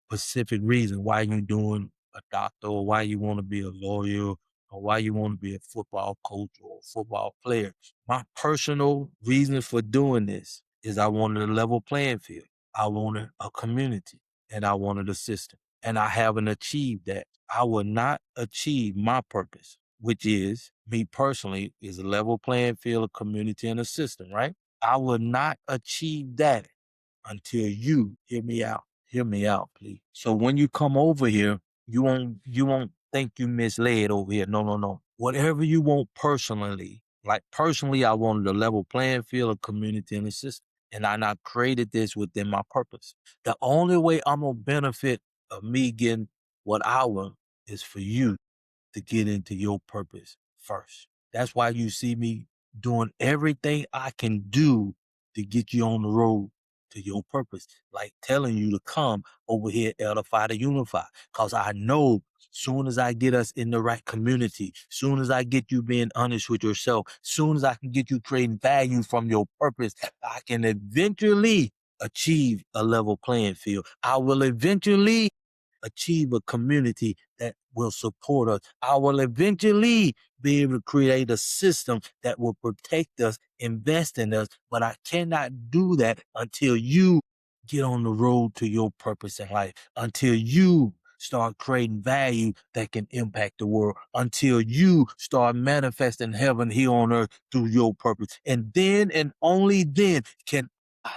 specific reason why you doing a doctor or why you want to be a lawyer or why you want to be a football coach or a football player. My personal reason for doing this is I wanted a level playing field. I wanted a community and I wanted a system. And I haven't achieved that. I will not achieve my purpose, which is me personally, is a level playing field, a community, and a system, right? I will not achieve that until you hear me out. Hear me out, please. So when you come over here, you won't think you misled over here. No, no, no. Whatever you want personally, like personally, I wanted a level playing field, a community, and a system. And I not created this within my purpose. The only way I'm gonna benefit of me getting what I want is for you to get into your purpose first. That's why you see me doing everything I can do to get you on the road to your purpose. Like telling you to come over here, edify to unify. Cause I know soon as I get us in the right community, soon as I get you being honest with yourself, soon as I can get you creating value from your purpose, I can eventually achieve a level playing field. I will eventually achieve a community that will support us. I will eventually be able to create a system that will protect us, invest in us, but I cannot do that until you get on the road to your purpose in life, until you start creating value that can impact the world, until you start manifesting heaven here on earth through your purpose. And then and only then can I,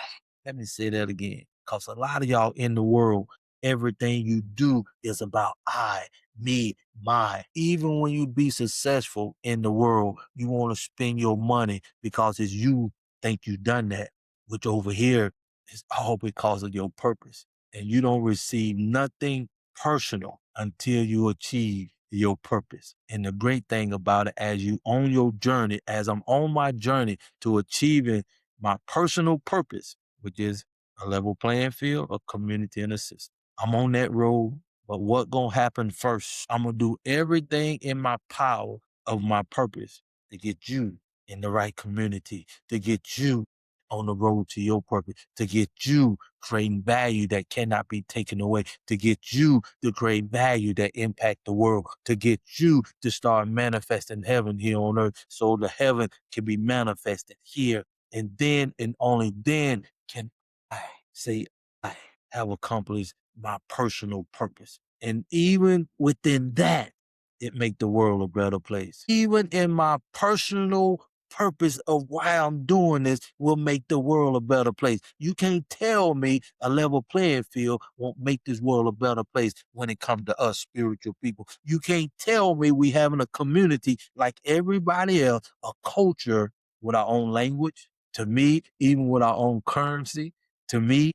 let me say that again, because a lot of y'all in the world, everything you do is about I, me, my. Even when you be successful in the world, you want to spend your money because it's you think you done that, which over here is all because of your purpose. And you don't receive nothing personal until you achieve your purpose. And the great thing about it, as you on your journey, as I'm on my journey to achieving my personal purpose, which is a level playing field, a community, and a system. I'm on that road, but what gonna happen first? I'm gonna do everything in my power of my purpose to get you in the right community, to get you on the road to your purpose, to get you creating value that cannot be taken away, to get you to create value that impact the world, to get you to start manifesting heaven here on earth so the heaven can be manifested here. And then and only then can I say I have accomplished my personal purpose. And even within that, it make the world a better place. Even in my personal purpose of why I'm doing this will make the world a better place. You can't tell me a level playing field won't make this world a better place when it comes to us spiritual people. You can't tell me we having a community like everybody else, a culture with our own language. To me, even with our own currency, to me,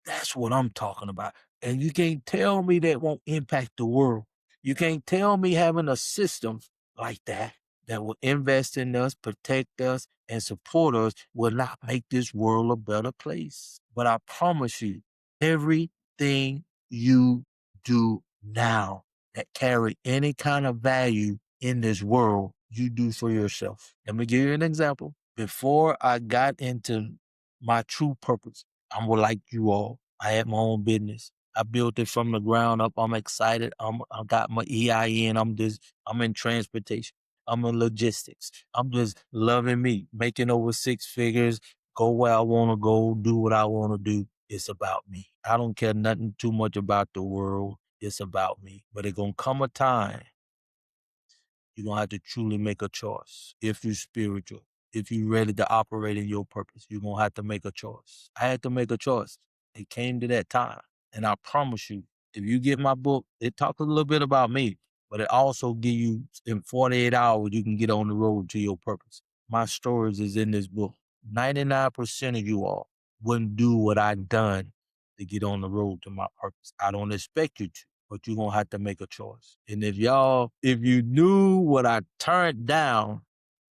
that's what I'm talking about. And you can't tell me that won't impact the world. You can't tell me having a system like that will invest in us, protect us, and support us will not make this world a better place. But I promise you, everything you do now that carry any kind of value in this world, you do for yourself. Let me give you an example. Before I got into my true purpose, I'm like you all. I had my own business. I built it from the ground up. I'm excited. I got my EIN. I'm in transportation. I'm in logistics. I'm just loving me, making over six figures, go where I want to go, do what I want to do. It's about me. I don't care nothing too much about the world. It's about me. But it's going to come a time you're going to have to truly make a choice. If you're spiritual, if you're ready to operate in your purpose, you're going to have to make a choice. I had to make a choice. It came to that time. And I promise you, if you get my book, it talks a little bit about me, but it also give you in 48 hours, you can get on the road to your purpose. My stories is in this book. 99% of you all wouldn't do what I done to get on the road to my purpose. I don't expect you to, but you're gonna have to make a choice. And if you knew what I turned down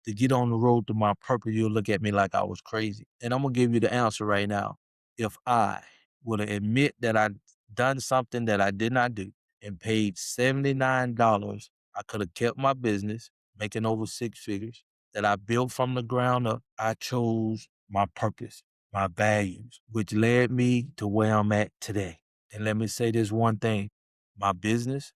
to get on the road to my purpose, you'll look at me like I was crazy. And I'm gonna give you the answer right now. If I would admit that I done something that I did not do and paid $79, I could have kept my business, making over six figures, that I built from the ground up. I chose my purpose, my values, which led me to where I'm at today. And let me say this one thing, my business,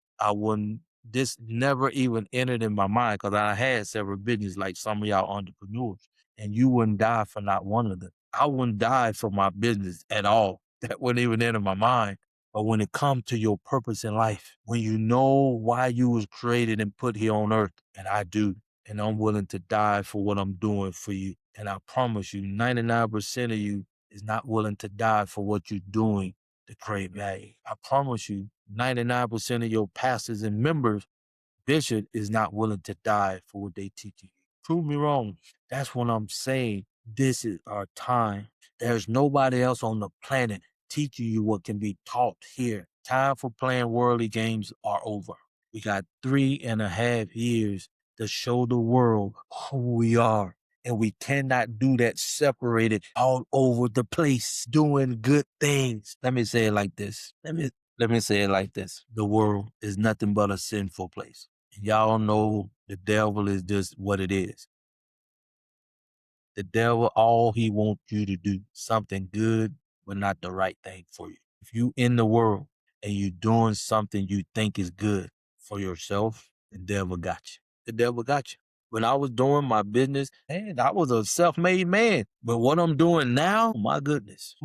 this never even entered in my mind because I had several businesses like some of y'all entrepreneurs, and you wouldn't die for not one of them. I wouldn't die for my business at all. That wouldn't even enter my mind. But when it comes to your purpose in life, when you know why you was created and put here on earth, and I do, and I'm willing to die for what I'm doing for you. And I promise you, 99% of you is not willing to die for what you're doing to create value. I promise you, 99% of your pastors and members, bishop, is not willing to die for what they teach you. Prove me wrong. That's what I'm saying. This is our time. There's nobody else on the planet teaching you what can be taught here. Time for playing worldly games are over. We got 3.5 years to show the world who we are. And we cannot do that separated all over the place, doing good things. Let me say it like this. Let me say it like this. The world is nothing but a sinful place. And y'all know the devil is just what it is. The devil, all he wants you to do, something good, but not the right thing for you. If you in the world and you doing something you think is good for yourself, the devil got you. The devil got you. When I was doing my business, man, I was a self-made man. But what I'm doing now, my goodness,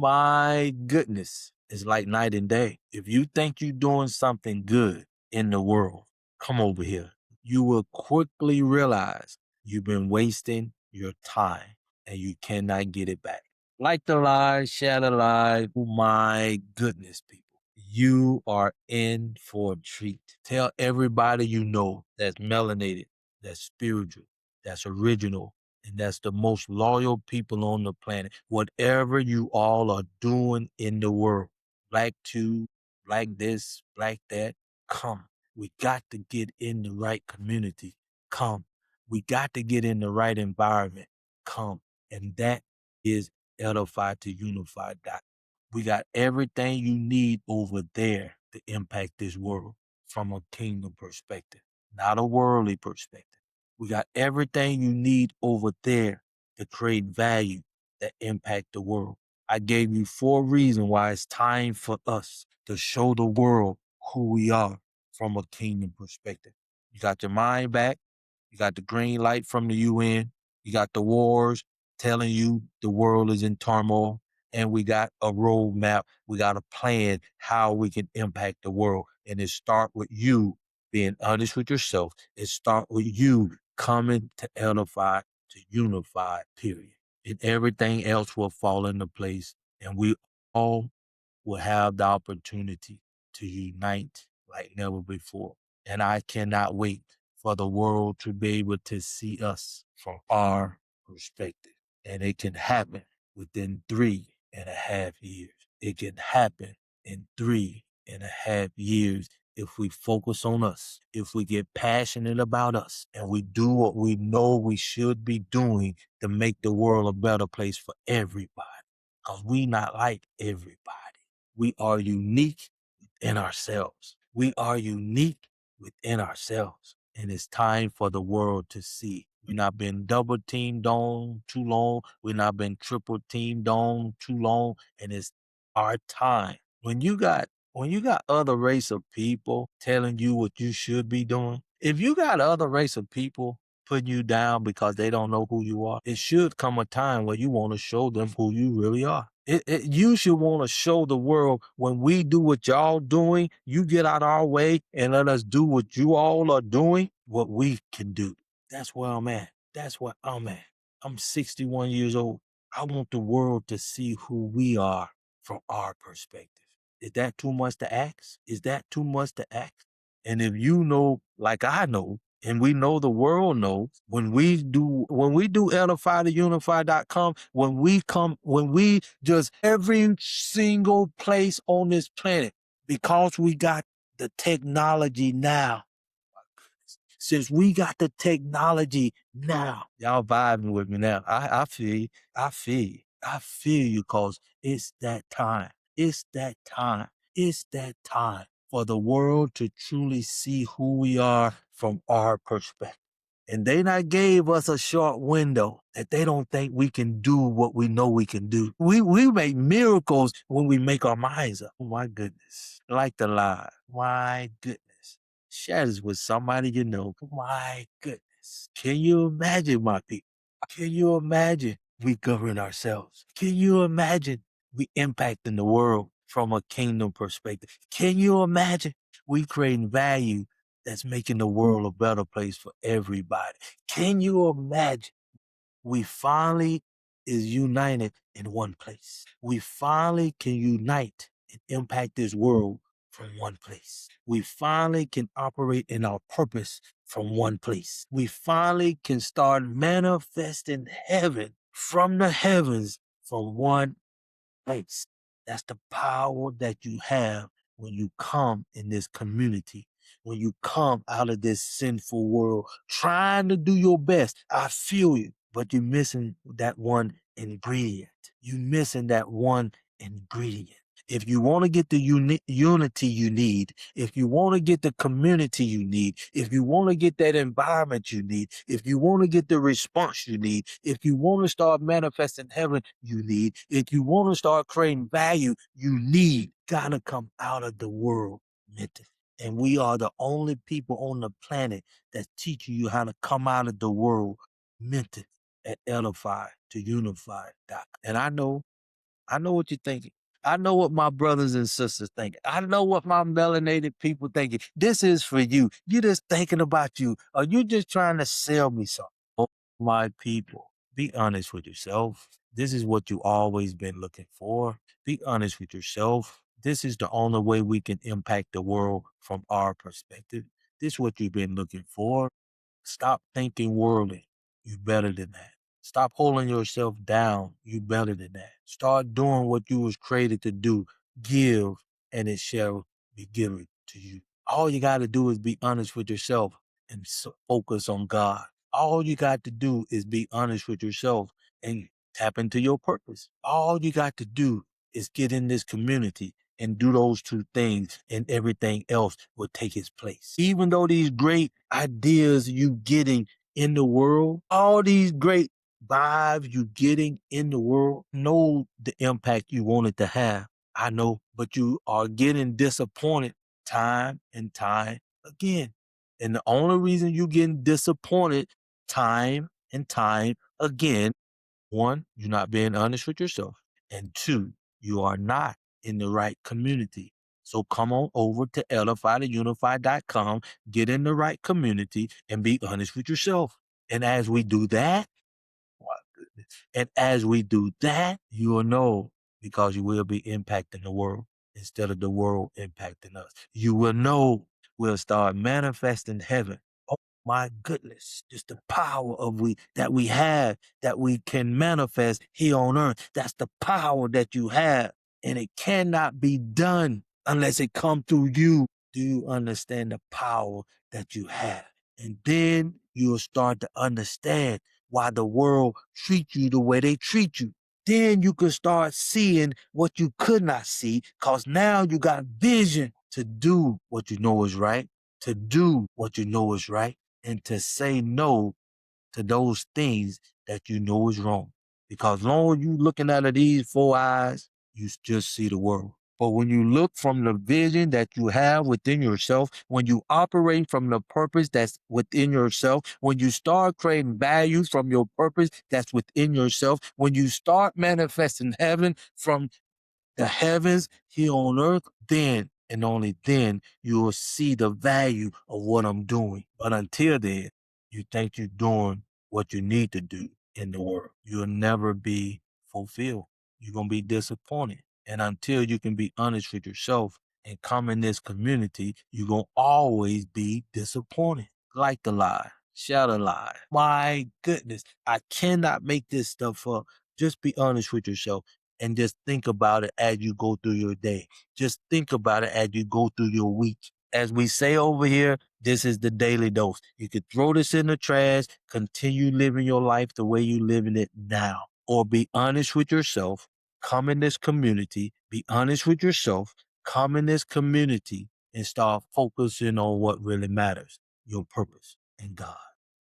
it's like night and day. If you think you're doing something good in the world, come over here. You will quickly realize you've been wasting your time and you cannot get it back. Like the lie, share the lie. Oh my goodness, people. You are in for a treat. Tell everybody you know that's melanated, that's spiritual, that's original, and that's the most loyal people on the planet. Whatever you all are doing in the world, black two, black this, black that, come. We got to get in the right community. Come. We got to get in the right environment. Come. And that is Edify to Unify. We got everything you need over there to impact this world from a kingdom perspective, not a worldly perspective. We got everything you need over there to create value that impact the world. I gave you 4 reasons why it's time for us to show the world who we are from a kingdom perspective. You got your mind back. You got the green light from the UN. You got the wars telling you the world is in turmoil. And we got a roadmap. We got a plan how we can impact the world. And it start with you being honest with yourself. It start with you coming to edify, to unify, period. And everything else will fall into place. And we all will have the opportunity to unite like never before. And I cannot wait for the world to be able to see us from our perspective. And it can happen within 3.5 years. It can happen in 3.5 years if we focus on us, if we get passionate about us, and we do what we know we should be doing to make the world a better place for everybody. Because we not like everybody. We are unique within ourselves. We are unique within ourselves. And it's time for the world to see. We're not been double teamed on too long. We're not been triple teamed on too long. And it's our time. When you got When you got other race of people telling you what you should be doing, if you got other race of people putting you down because they don't know who you are, it should come a time where you want to show them who you really are. You should want to show the world when we do what y'all doing, you get out our way and let us do what you all are doing, what we can do. That's where I'm at. That's where I'm at. I'm 61 years old. I want the world to see who we are from our perspective. Is that too much to ask? Is that too much to ask? And if you know, like I know, and we know the world knows, when we do edify to unify.com, when we just every single place on this planet, because we got the technology now, since we got the technology now, y'all vibing with me now. I feel you. I feel you. I feel you because it's that time. It's that time. It's that time for the world to truly see who we are from our perspective. And they not gave us a short window that they don't think we can do what we know we can do. We make miracles when we make our minds up. Oh my goodness. Like the lie. My goodness. Share this with somebody you know. My goodness. Can you imagine, my people? Can you imagine we govern ourselves? Can you imagine we impacting the world from a kingdom perspective? Can you imagine we creating value that's making the world a better place for everybody? Can you imagine we finally is united in one place? We finally can unite and impact this world from one place. We finally can operate in our purpose from one place. We finally can start manifesting heaven from the heavens from one place. That's the power that you have when you come in this community, when you come out of this sinful world, trying to do your best. I feel you, but you're missing that one ingredient. You're missing that one ingredient. If you want to get the unity you need, if you want to get the community you need, if you want to get that environment you need, if you want to get the response you need, if you want to start manifesting heaven you need, if you want to start creating value you need, gotta come out of the world mentally. And we are the only people on the planet that's teaching you how to come out of the world mentally at Edify to Unify. And I know what you're thinking. I know what my brothers and sisters think. I know what my melanated people thinking. This is for you. You're just thinking about you. Or you just trying to sell me something. Oh, my people, be honest with yourself. This is what you always been looking for. Be honest with yourself. This is the only way we can impact the world from our perspective. This is what you've been looking for. Stop thinking worldly. You better than that. Stop holding yourself down. You better than that. Start doing what you was created to do. Give, and it shall be given to you. All you got to do is be honest with yourself and focus on God. All you got to do is be honest with yourself and tap into your purpose. All you got to do is get in this community and do those two things, and everything else will take its place. Even though these great ideas you getting in the world, all these great vibes you getting in the world, know the impact you wanted to have. I know, but you are getting disappointed time and time again. And the only reason you getting disappointed time and time again, one, you're not being honest with yourself. And two, you are not in the right community. So come on over to edify2unify.com, get in the right community, and be honest with yourself. And as we do that, my goodness. And as we do that, you will know, because you will be impacting the world instead of the world impacting us. You will know, we'll start manifesting heaven. Oh my goodness. Just the power of that we have, that we can manifest here on earth. That's the power that you have. And it cannot be done unless it come through you. Do you understand the power that you have? And then you'll start to understand why the world treat you the way they treat you. Then you can start seeing what you could not see, because now you got vision to do what you know is right, to do what you know is right, and to say no to those things that you know is wrong. Because long as you looking out of these four eyes, you just see the world. But when you look from the vision that you have within yourself, when you operate from the purpose that's within yourself, when you start creating value from your purpose that's within yourself, when you start manifesting heaven from the heavens here on earth, then and only then you will see the value of what I'm doing. But until then, you think you're doing what you need to do in the world. You'll never be fulfilled. You're going to be disappointed. And until you can be honest with yourself and come in this community, you're going to always be disappointed. Like the lie, shout a lie. My goodness, I cannot make this stuff up. Just be honest with yourself and just think about it as you go through your day. Just think about it as you go through your week. As we say over here, this is the daily dose. You could throw this in the trash, continue living your life the way you're living it now, or be honest with yourself, come in this community, be honest with yourself, come in this community and start focusing on what really matters, your purpose and God.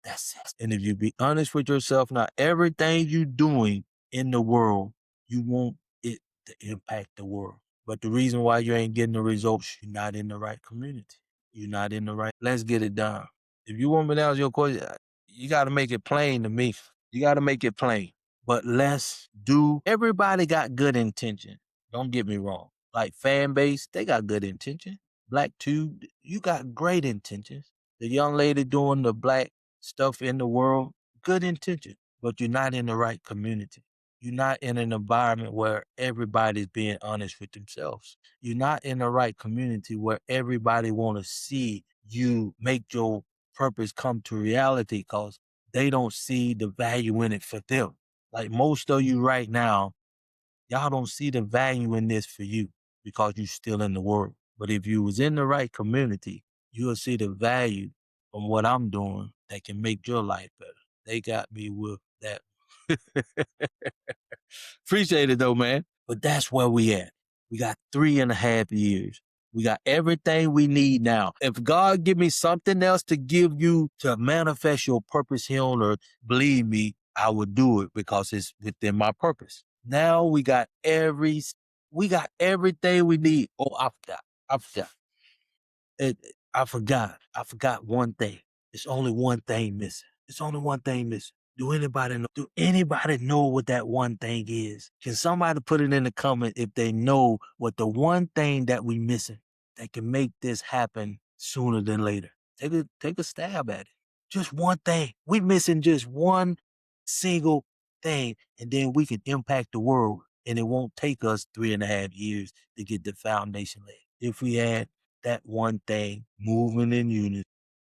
That's it. And if you be honest with yourself, now everything you're doing in the world, you want it to impact the world. But the reason why you ain't getting the results, you're not in the right community. You're not in the right. Let's get it done. If you want me to answer your question, you got to make it plain to me. You got to make it plain. But let's do. Everybody got good intention. Don't get me wrong. Like fan base, they got good intention. Black Tube, you got great intentions. The young lady doing the black stuff in the world, good intention. But you're not in the right community. You're not in an environment where everybody's being honest with themselves. You're not in the right community where everybody want to see you make your purpose come to reality because they don't see the value in it for them. Like most of you right now, y'all don't see the value in this for you because you're still in the world. But if you was in the right community, you'll see the value from what I'm doing that can make your life better. They got me with that. Appreciate it though, man. But that's where we at. We got 3.5 years. We got everything we need now. If God give me something else to give you to manifest your purpose here on earth, believe me, I would do it because it's within my purpose. Now we got everything we need. Oh, I forgot. It, I forgot. I forgot one thing. It's only one thing missing. It's only one thing missing. Do anybody know? Do anybody know what that one thing is? Can somebody put it in the comment if they know what the one thing that we missing that can make this happen sooner than later? Take a stab at it. Just one thing. We missing just one single thing, and then we can impact the world, and it won't take us 3.5 years to get the foundation laid. If we had that one thing moving in unity,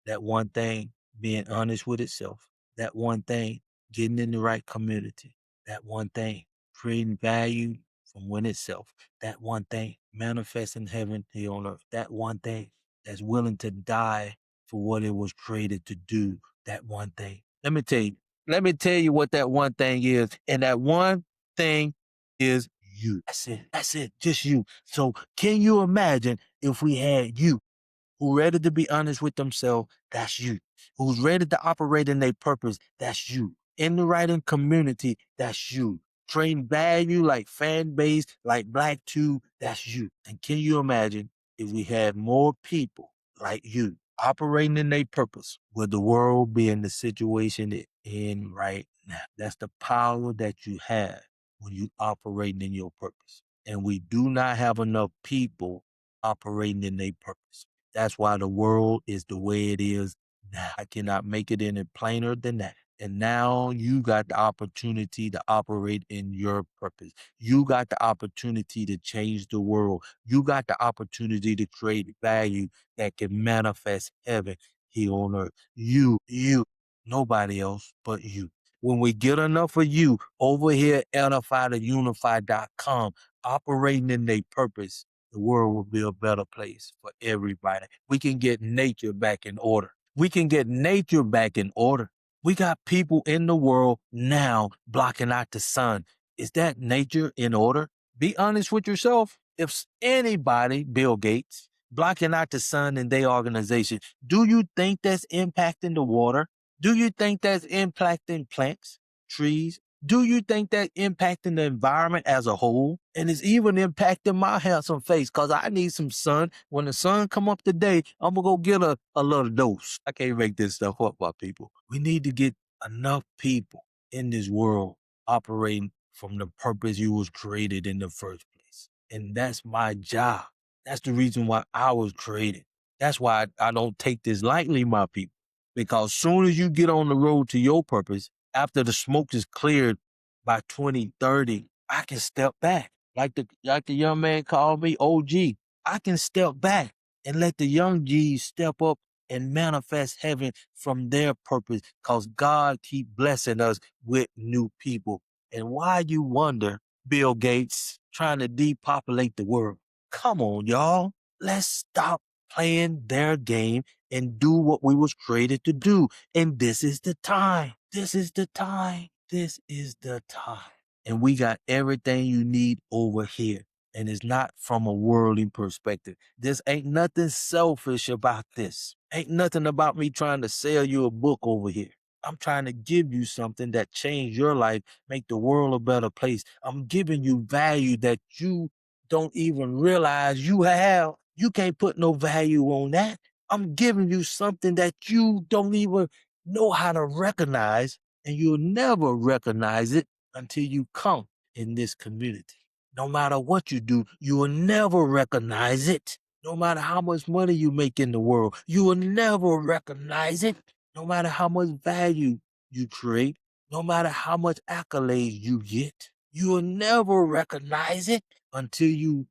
that one thing being honest with itself, that one thing getting in the right community, that one thing creating value from within itself, that one thing manifesting heaven here on earth, that one thing that's willing to die for what it was created to do, that one thing. Let me tell you what that one thing is. And that one thing is you. That's it. That's it. Just you. So can you imagine if we had you who ready to be honest with themselves? That's you. Who's ready to operate in their purpose? That's you. In the writing community? That's you. Train value like fan base, like Black Tube? That's you. And can you imagine if we had more people like you operating in their purpose? Would the world be in the situation it's in right now? That's the power that you have when you operating in your purpose. And we do not have enough people operating in their purpose. That's why the world is the way it is now. I cannot make it any plainer than that. And now you got the opportunity to operate in your purpose. You got the opportunity to change the world. You got the opportunity to create value that can manifest heaven here on earth. You, nobody else but you. When we get enough of you over here at edify2unify.com operating in their purpose, the world will be a better place for everybody. We can get nature back in order. We can get nature back in order. We got people in the world now blocking out the sun. Is that nature in order? Be honest with yourself. If anybody, Bill Gates, blocking out the sun in their organization, do you think that's impacting the water? Do you think that's impacting plants, trees, Do you think that impacting the environment as a whole? And it's even impacting my handsome face because I need some sun. When the sun come up today, I'm gonna go get a little dose. I can't make this stuff up, my people. We need to get enough people in this world operating from the purpose you was created in the first place. And that's my job. That's the reason why I was created. That's why I don't take this lightly, my people. Because soon as you get on the road to your purpose, after the smoke is cleared by 2030, I can step back. Like the young man called me OG. I can step back and let the young G's step up and manifest heaven from their purpose because God keep blessing us with new people. And why you wonder, Bill Gates trying to depopulate the world? Come on, y'all. Let's stop playing their game and do what we was created to do. And this is the time. This is the time. This is the time. And we got everything you need over here. And it's not from a worldly perspective. This ain't nothing selfish about this. Ain't nothing about me trying to sell you a book over here. I'm trying to give you something that change your life, make the world a better place. I'm giving you value that you don't even realize you have. You can't put no value on that. I'm giving you something that you don't even know how to recognize, and you'll never recognize it until you come in this community. No matter what you do, you will never recognize it. No matter how much money you make in the world, you will never recognize it. No matter how much value you create, no matter how much accolades you get, you will never recognize it until you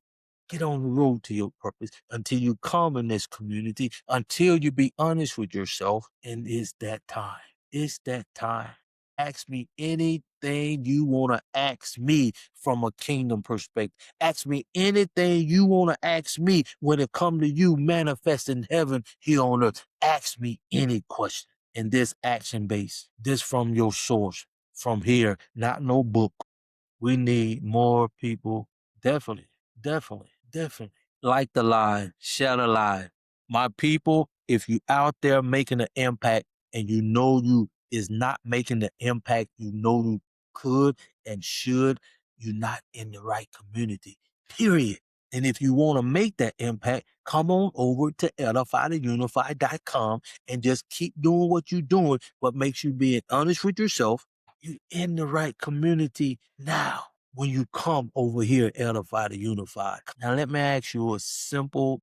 get on the road to your purpose, until you come in this community, until you be honest with yourself. And it's that time. It's that time. Ask me anything you want to ask me from a kingdom perspective. Ask me anything you want to ask me when it come to you manifesting heaven here on earth. Ask me any question. And this action base, this from your source, from here, not no book. We need more people. Definitely, definitely. Like the line, share the line. My people, if you out there making an impact and you know you is not making the impact you know you could and should, you're not in the right community. Period. And if you want to make that impact, come on over to edifytheunified.com and just keep doing what you're doing, but make sure you being honest with yourself. You in the right community now when you come over here, Edify the Unified. Now, let me ask you a simple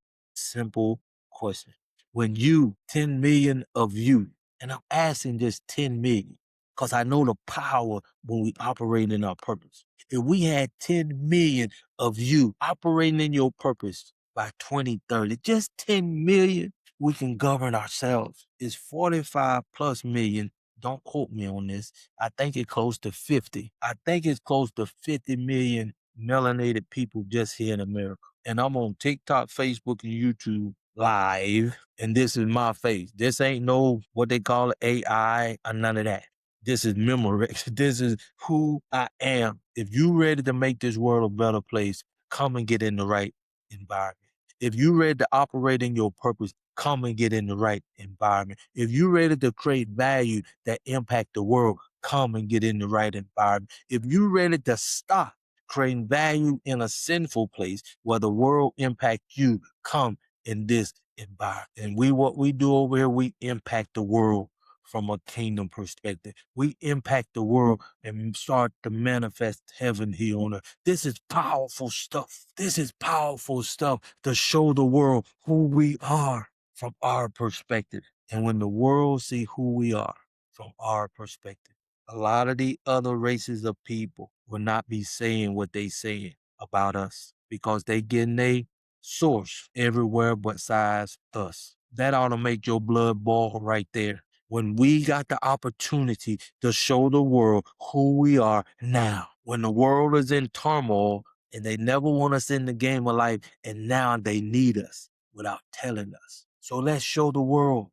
question. When you, 10 million of you, and I'm asking just 10 million, because I know the power when we operate in our purpose. If we had 10 million of you operating in your purpose by 2030, just 10 million, we can govern ourselves. It's 45 plus million. Don't quote me on this. I think it's close to 50. I think it's close to 50 million melanated people just here in America. And I'm on TikTok, Facebook, and YouTube live. And this is my face. This ain't no what they call AI or none of that. This is Memorex. This is who I am. If you ready to make this world a better place, come and get in the right environment. If you ready to operate in your purpose, come and get in the right environment. If you're ready to create value that impact the world, come and get in the right environment. If you're ready to stop creating value in a sinful place where the world impact you, come in this environment. And what we do over here, we impact the world from a kingdom perspective. We impact the world and start to manifest heaven here on earth. This is powerful stuff. This is powerful stuff to show the world who we are from our perspective. And when the world see who we are from our perspective, a lot of the other races of people will not be saying what they saying about us because they getting their source everywhere besides us. That ought to make your blood boil right there. When we got the opportunity to show the world who we are now, when the world is in turmoil and they never want us in the game of life, and now they need us without telling us. So let's show the world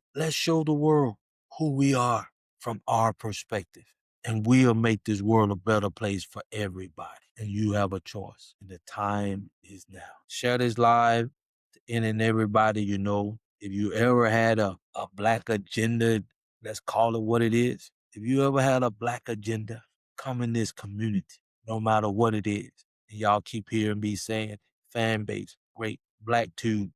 who we are from our perspective. And we'll make this world a better place for everybody. And you have a choice. And the time is now. Share this live to any and everybody you know. If you ever had a black agenda, let's call it what it is. If you ever had a black agenda, come in this community, no matter what it is. And y'all keep hearing me saying fan base, great, Black Tube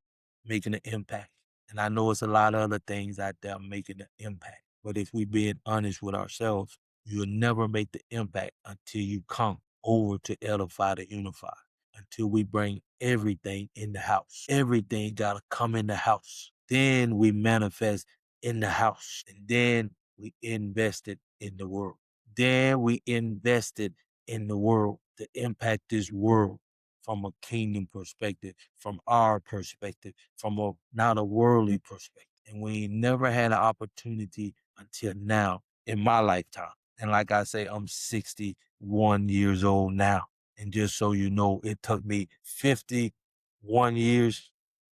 making an impact. And I know it's a lot of other things out there making an impact. But if we being honest with ourselves, you'll never make the impact until you come over to Edify to Unify. Until we bring everything in the house. Everything gotta come in the house. Then we manifest in the house. And then we invested in the world. Then we invested in the world to impact this world from a kingdom perspective, from our perspective, from a not a worldly perspective. And we ain't never had an opportunity until now in my lifetime. And like I say, I'm 61 years old now. And just so you know, it took me 51 years,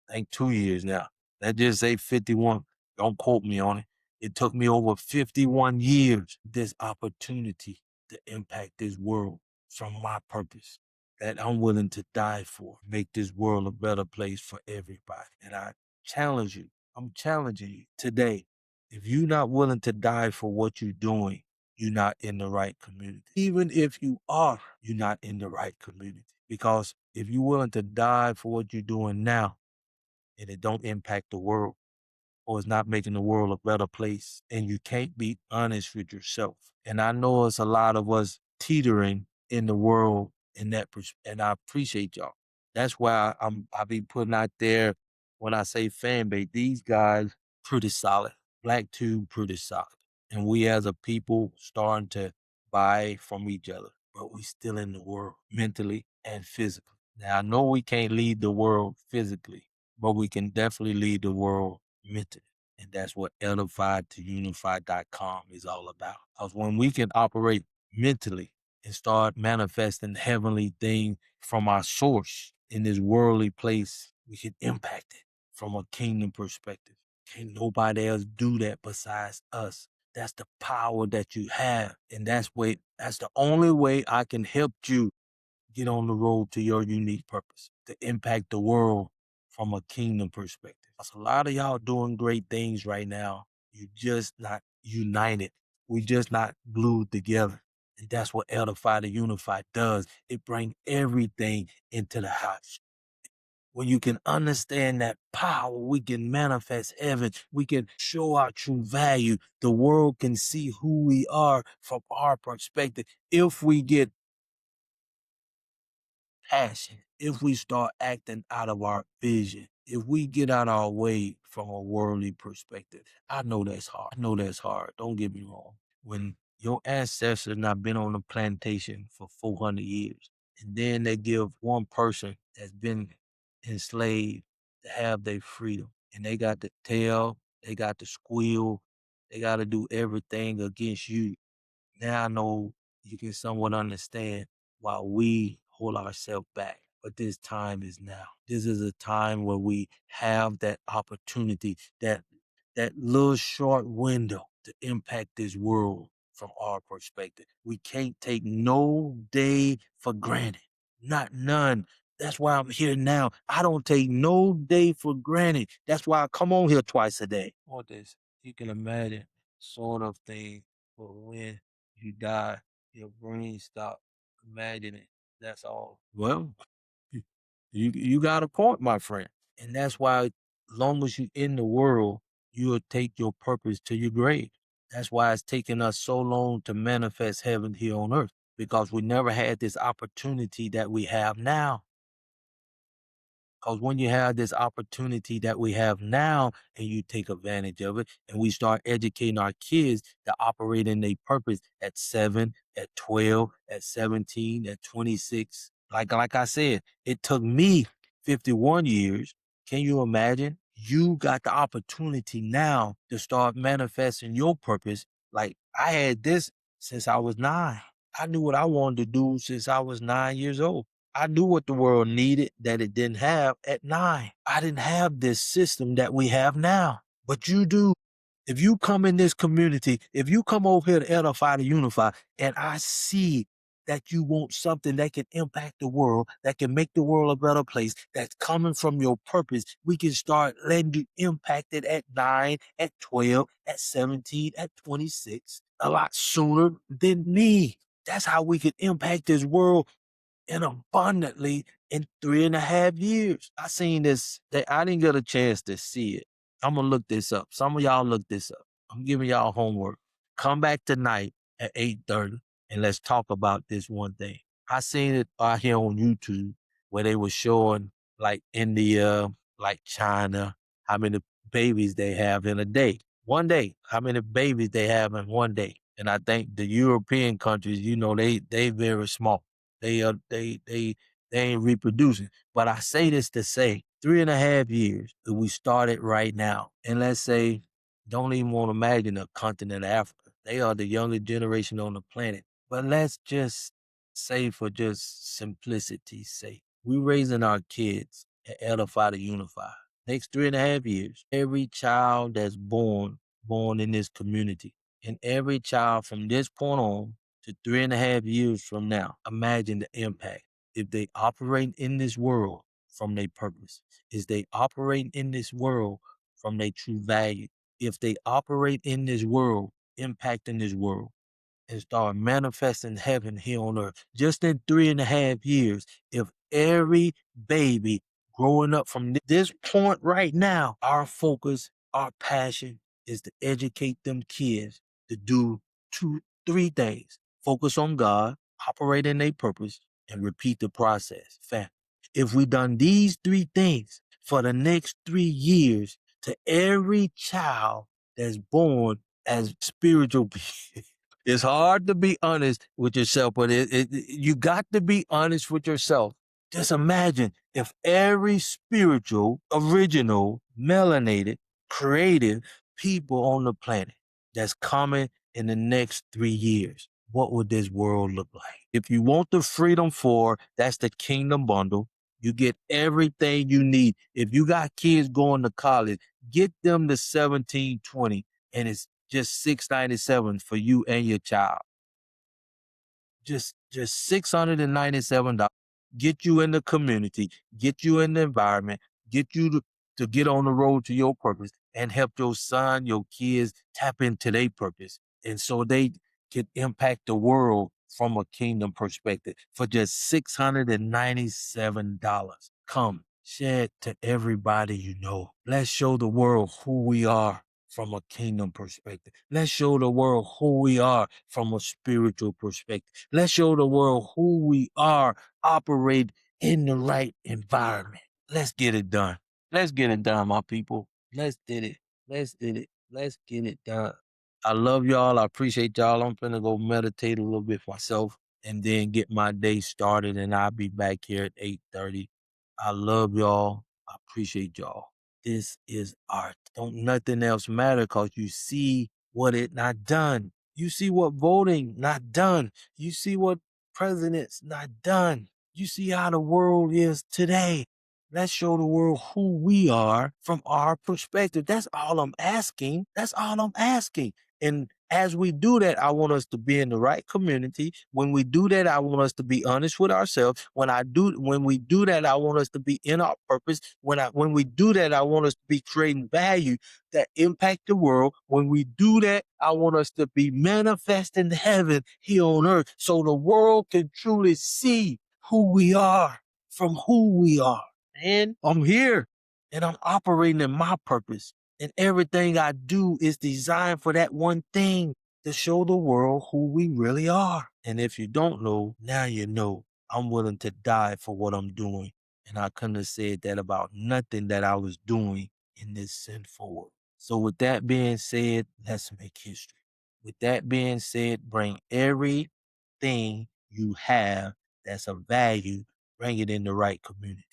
I think 2 years now. Let's just say 51. Don't quote me on it. It took me over 51 years, this opportunity to impact this world from my purpose that I'm willing to die for, make this world a better place for everybody. And I challenge you, I'm challenging you today. If you're not willing to die for what you're doing, you're not in the right community. Even if you are, you're not in the right community. Because if you're willing to die for what you're doing now and it don't impact the world, or it's not making the world a better place, and you can't be honest with yourself. And I know it's a lot of us teetering in the world in that, and I appreciate y'all. That's why I be putting out there when I say fan base, these guys pretty solid. Black Tube pretty solid. And we as a people starting to buy from each other, but we still in the world mentally and physically. Now I know we can't lead the world physically, but we can definitely lead the world mentally. And that's what edify2unify.com is all about. Because when we can operate mentally and start manifesting heavenly things from our source in this worldly place, we can impact it from a kingdom perspective. Can't nobody else do that besides us. That's the power that you have. And that's the only way I can help you get on the road to your unique purpose, to impact the world from a kingdom perspective. Because a lot of y'all doing great things right now. You're just not united. We just not glued together. And that's what Edify to Unify does. It brings everything into the house. When you can understand that power, we can manifest heaven. We can show our true value. The world can see who we are from our perspective. If we get passion, if we start acting out of our vision, if we get out our way from a worldly perspective, I know that's hard. I know that's hard. Don't get me wrong. When your ancestors not been on the plantation for 400 years, and then they give one person that's been enslaved to have their freedom, and they got to tell, they got to squeal, they got to do everything against you. Now I know you can somewhat understand why we hold ourselves back. But this time is now. This is a time where we have that opportunity, that little short window to impact this world from our perspective. We can't take no day for granted. Not none. That's why I'm here now. I don't take no day for granted. That's why I come on here twice a day. Or this, you can imagine, sort of thing for when you die, your brain stop imagining. That's all. Well, you got a point, my friend. And that's why long as you in the world, you'll take your purpose to your grave. That's why it's taken us so long to manifest heaven here on earth, because we never had this opportunity that we have now. Because when you have this opportunity that we have now and you take advantage of it, and we start educating our kids to operate in their purpose at 7, at 12, at 17, at 26. Like I said, it took me 51 years. Can you imagine? You got the opportunity now to start manifesting your purpose. Like I had this since I was 9. I knew what I wanted to do since I was 9 years old. I knew what the world needed that it didn't have at 9. I didn't have this system that we have now, but you do. If you come in this community, if you come over here to Edify to Unify, and I see that you want something that can impact the world, that can make the world a better place, that's coming from your purpose, we can start letting you impact it at 9, at 12, at 17, at 26, a lot sooner than me. That's how we could impact this world and abundantly in 3.5 years. I seen this. I didn't get a chance to see it. I'm gonna look this up. Some of y'all look this up. I'm giving y'all homework. Come back tonight at 8:30 and let's talk about this one thing. I seen it out here on YouTube where they were showing like India, like China, how many babies they have in a day. One day, how many babies they have in one day. And I think the European countries, they very small. They ain't reproducing. But I say this to say 3.5 years if we started right now. And let's say, don't even want to imagine the continent of Africa. They are the youngest generation on the planet. But let's just say for just simplicity's sake, we raising our kids and edify to unify. Next 3.5 years, every child that's born in this community, and every child from this point on to 3.5 years from now, imagine the impact. If they operate in this world from their purpose, is they operate in this world from their true value, if they operate in this world, impacting this world, and start manifesting heaven here on earth. Just in 3.5 years, if every baby growing up from this point right now, our focus, our passion is to educate them kids to do three things. Focus on God, operate in their purpose, and repeat the process. Fact. If we done these three things for the next 3 years to every child that's born as spiritual beings, it's hard to be honest with yourself, but you got to be honest with yourself. Just imagine if every spiritual, original, melanated, creative people on the planet that's coming in the next 3 years, what would this world look like? If you want the Freedom 4, that's the Kingdom Bundle. You get everything you need. If you got kids going to college, get them the 1720, and it's just $697 for you and your child. Just $697. Get you in the community, get you in the environment, get you to get on the road to your purpose, and help your son, your kids tap into their purpose. And so they can impact the world from a kingdom perspective for just $697. Come, share it to everybody you know. Let's show the world who we are from a kingdom perspective. Let's show the world who we are from a spiritual perspective. Let's show the world who we are, operate in the right environment. Let's get it done. Let's get it done, my people. Let's did it. Let's did it. Let's get it done. I love y'all. I appreciate y'all. I'm finna go meditate a little bit myself and then get my day started, and I'll be back here at 8:30. I love y'all. I appreciate y'all. This is art. Don't nothing else matter because you see what it not done. You see what voting not done. You see what president's not done. You see how the world is today. Let's show the world who we are from our perspective. That's all I'm asking. That's all I'm asking. And as we do that, I want us to be in the right community. When we do that, I want us to be honest with ourselves. When we do that, I want us to be in our purpose. When we do that, I want us to be creating value that impact the world. When we do that, I want us to be manifesting heaven here on earth so the world can truly see who we are from who we are. And I'm here and I'm operating in my purpose. And everything I do is designed for that one thing, to show the world who we really are. And if you don't know, now you know. I'm willing to die for what I'm doing. And I couldn't have said that about nothing that I was doing in this sinful world. So with that being said, let's make history. With that being said, bring everything you have that's of value, bring it in the right community.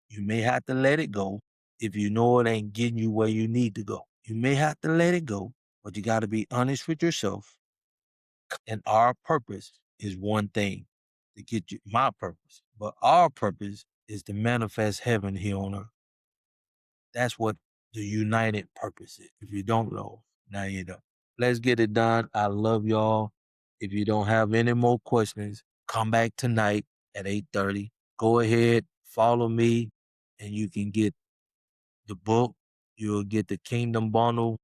You may have to let it go if you know it ain't getting you where you need to go. You may have to let it go, but you got to be honest with yourself. And our purpose is one thing, to get you my purpose. But our purpose is to manifest heaven here on earth. That's what the united purpose is. If you don't know, now you know. Let's get it done. I love y'all. If you don't have any more questions, come back tonight at 8:30. Go ahead, follow me, and you can get the book. You'll get the Kingdom Bundle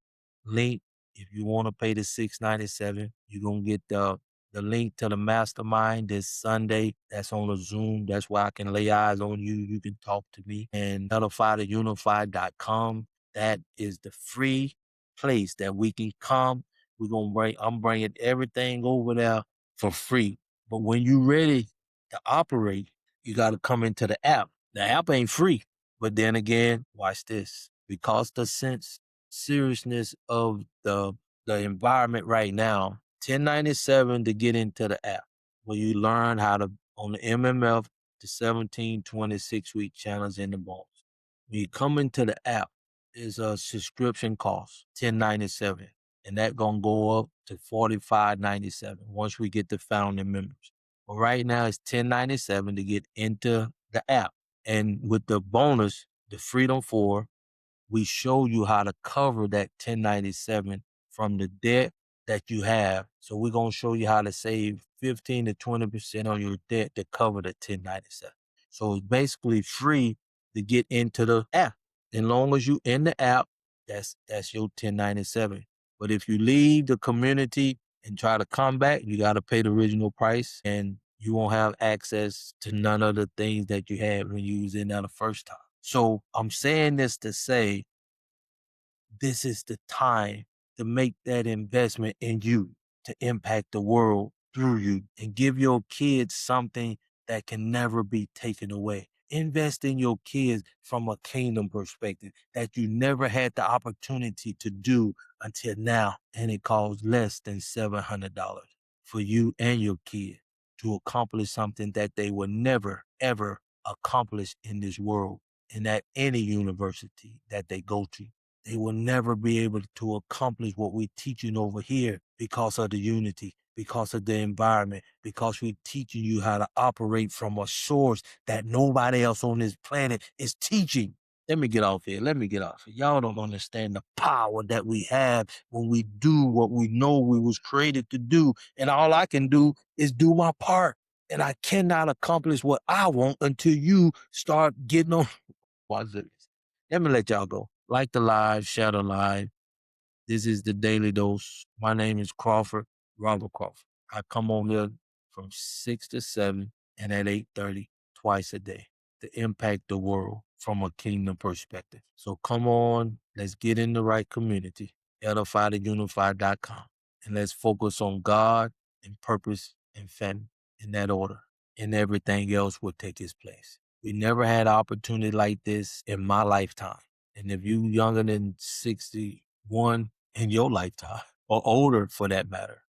link. If you want to pay the $697, you're gonna get the the link to the mastermind this Sunday. That's on a Zoom. That's where I can lay eyes on you. You can talk to me. And nullifiedunified.com. That is the free place that we can come. I'm bringing everything over there for free. But when you ready to operate, you got to come into the app. The app ain't free. But then again, watch this. Because the seriousness of the environment right now, 1097 to get into the app, where you learn how to, on the MMF, the 17, 26-week challenge in the bones. When you come into the app, there's a subscription cost, 1097, and that gonna go up to 45.97 once we get the founding members. But right now it's 1097 to get into the app. And with the bonus, the Freedom 4, we show you how to cover that 1097 from the debt that you have. So we're going to show you how to save 15 to 20% on your debt to cover the 1097. So it's basically free to get into the app. As long as you in the app, that's your 1097. But if you leave the community and try to come back, you got to pay the original price, and you won't have access to none of the things that you had when you was in there the first time. So I'm saying this to say, this is the time to make that investment in you, to impact the world through you, and give your kids something that can never be taken away. Invest in your kids from a kingdom perspective that you never had the opportunity to do until now. And it costs less than $700 for you and your kid to accomplish something that they will never, ever accomplish in this world and at any university that they go to. They will never be able to accomplish what we're teaching over here because of the unity, because of the environment, because we're teaching you how to operate from a source that nobody else on this planet is teaching. Let me get off here. Y'all don't understand the power that we have when we do what we know we was created to do. And all I can do is do my part. And I cannot accomplish what I want until you start getting on. Watch this. Let me let y'all go. Like the live, share the live. This is the Daily Dose. My name is Crawford, Robert Crawford. I come on here from 6 to 7 and at 8:30 twice a day to impact the world from a kingdom perspective. So come on, let's get in the right community, edifiedunified.com, and let's focus on God and purpose and family in that order, and everything else will take its place. We never had an opportunity like this in my lifetime. And if you younger than 61 in your lifetime, or older for that matter,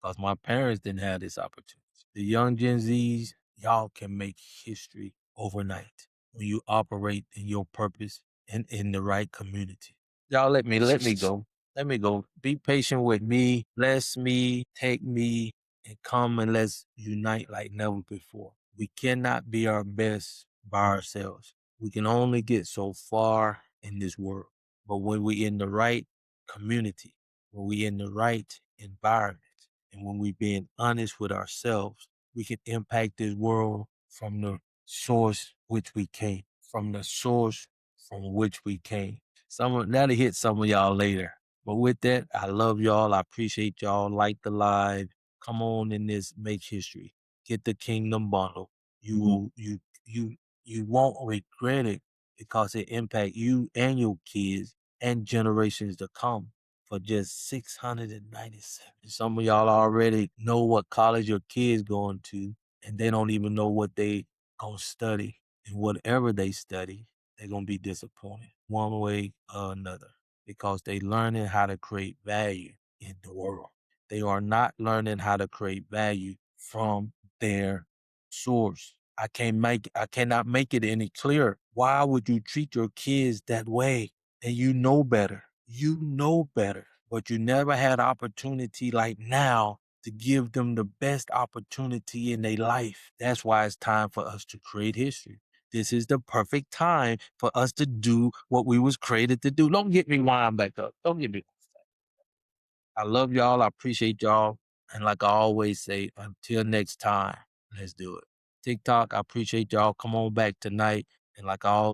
because my parents didn't have this opportunity. The young Gen Zs, y'all can make history overnight when you operate in your purpose and in the right community. Y'all let me go. Let me go. Be patient with me. Bless me. Take me and come and let's unite like never before. We cannot be our best by ourselves. We can only get so far in this world. But when we in the right community, when we in the right environment, and when we being honest with ourselves, we can impact this world from the source which we came, from the source from which we came. That'll hit some of y'all later. But with that, I love y'all. I appreciate y'all. Like the live. Come on in this, make history. Get the Kingdom Bundle. You will, you won't regret it because it impact you and your kids and generations to come for just $697. Some of y'all already know what college your kids going to, and they don't even know what they gonna study. And whatever they study, they're gonna be disappointed one way or another because they learning how to create value in the world. They are not learning how to create value from their source. I cannot make it any clearer. Why would you treat your kids that way? And you know better. You know better. But you never had opportunity like now to give them the best opportunity in their life. That's why it's time for us to create history. This is the perfect time for us to do what we was created to do. Don't get me wind back up. Don't get me. I love y'all. I appreciate y'all. And like I always say, until next time, let's do it. TikTok, I appreciate y'all. Come on back tonight. And like I always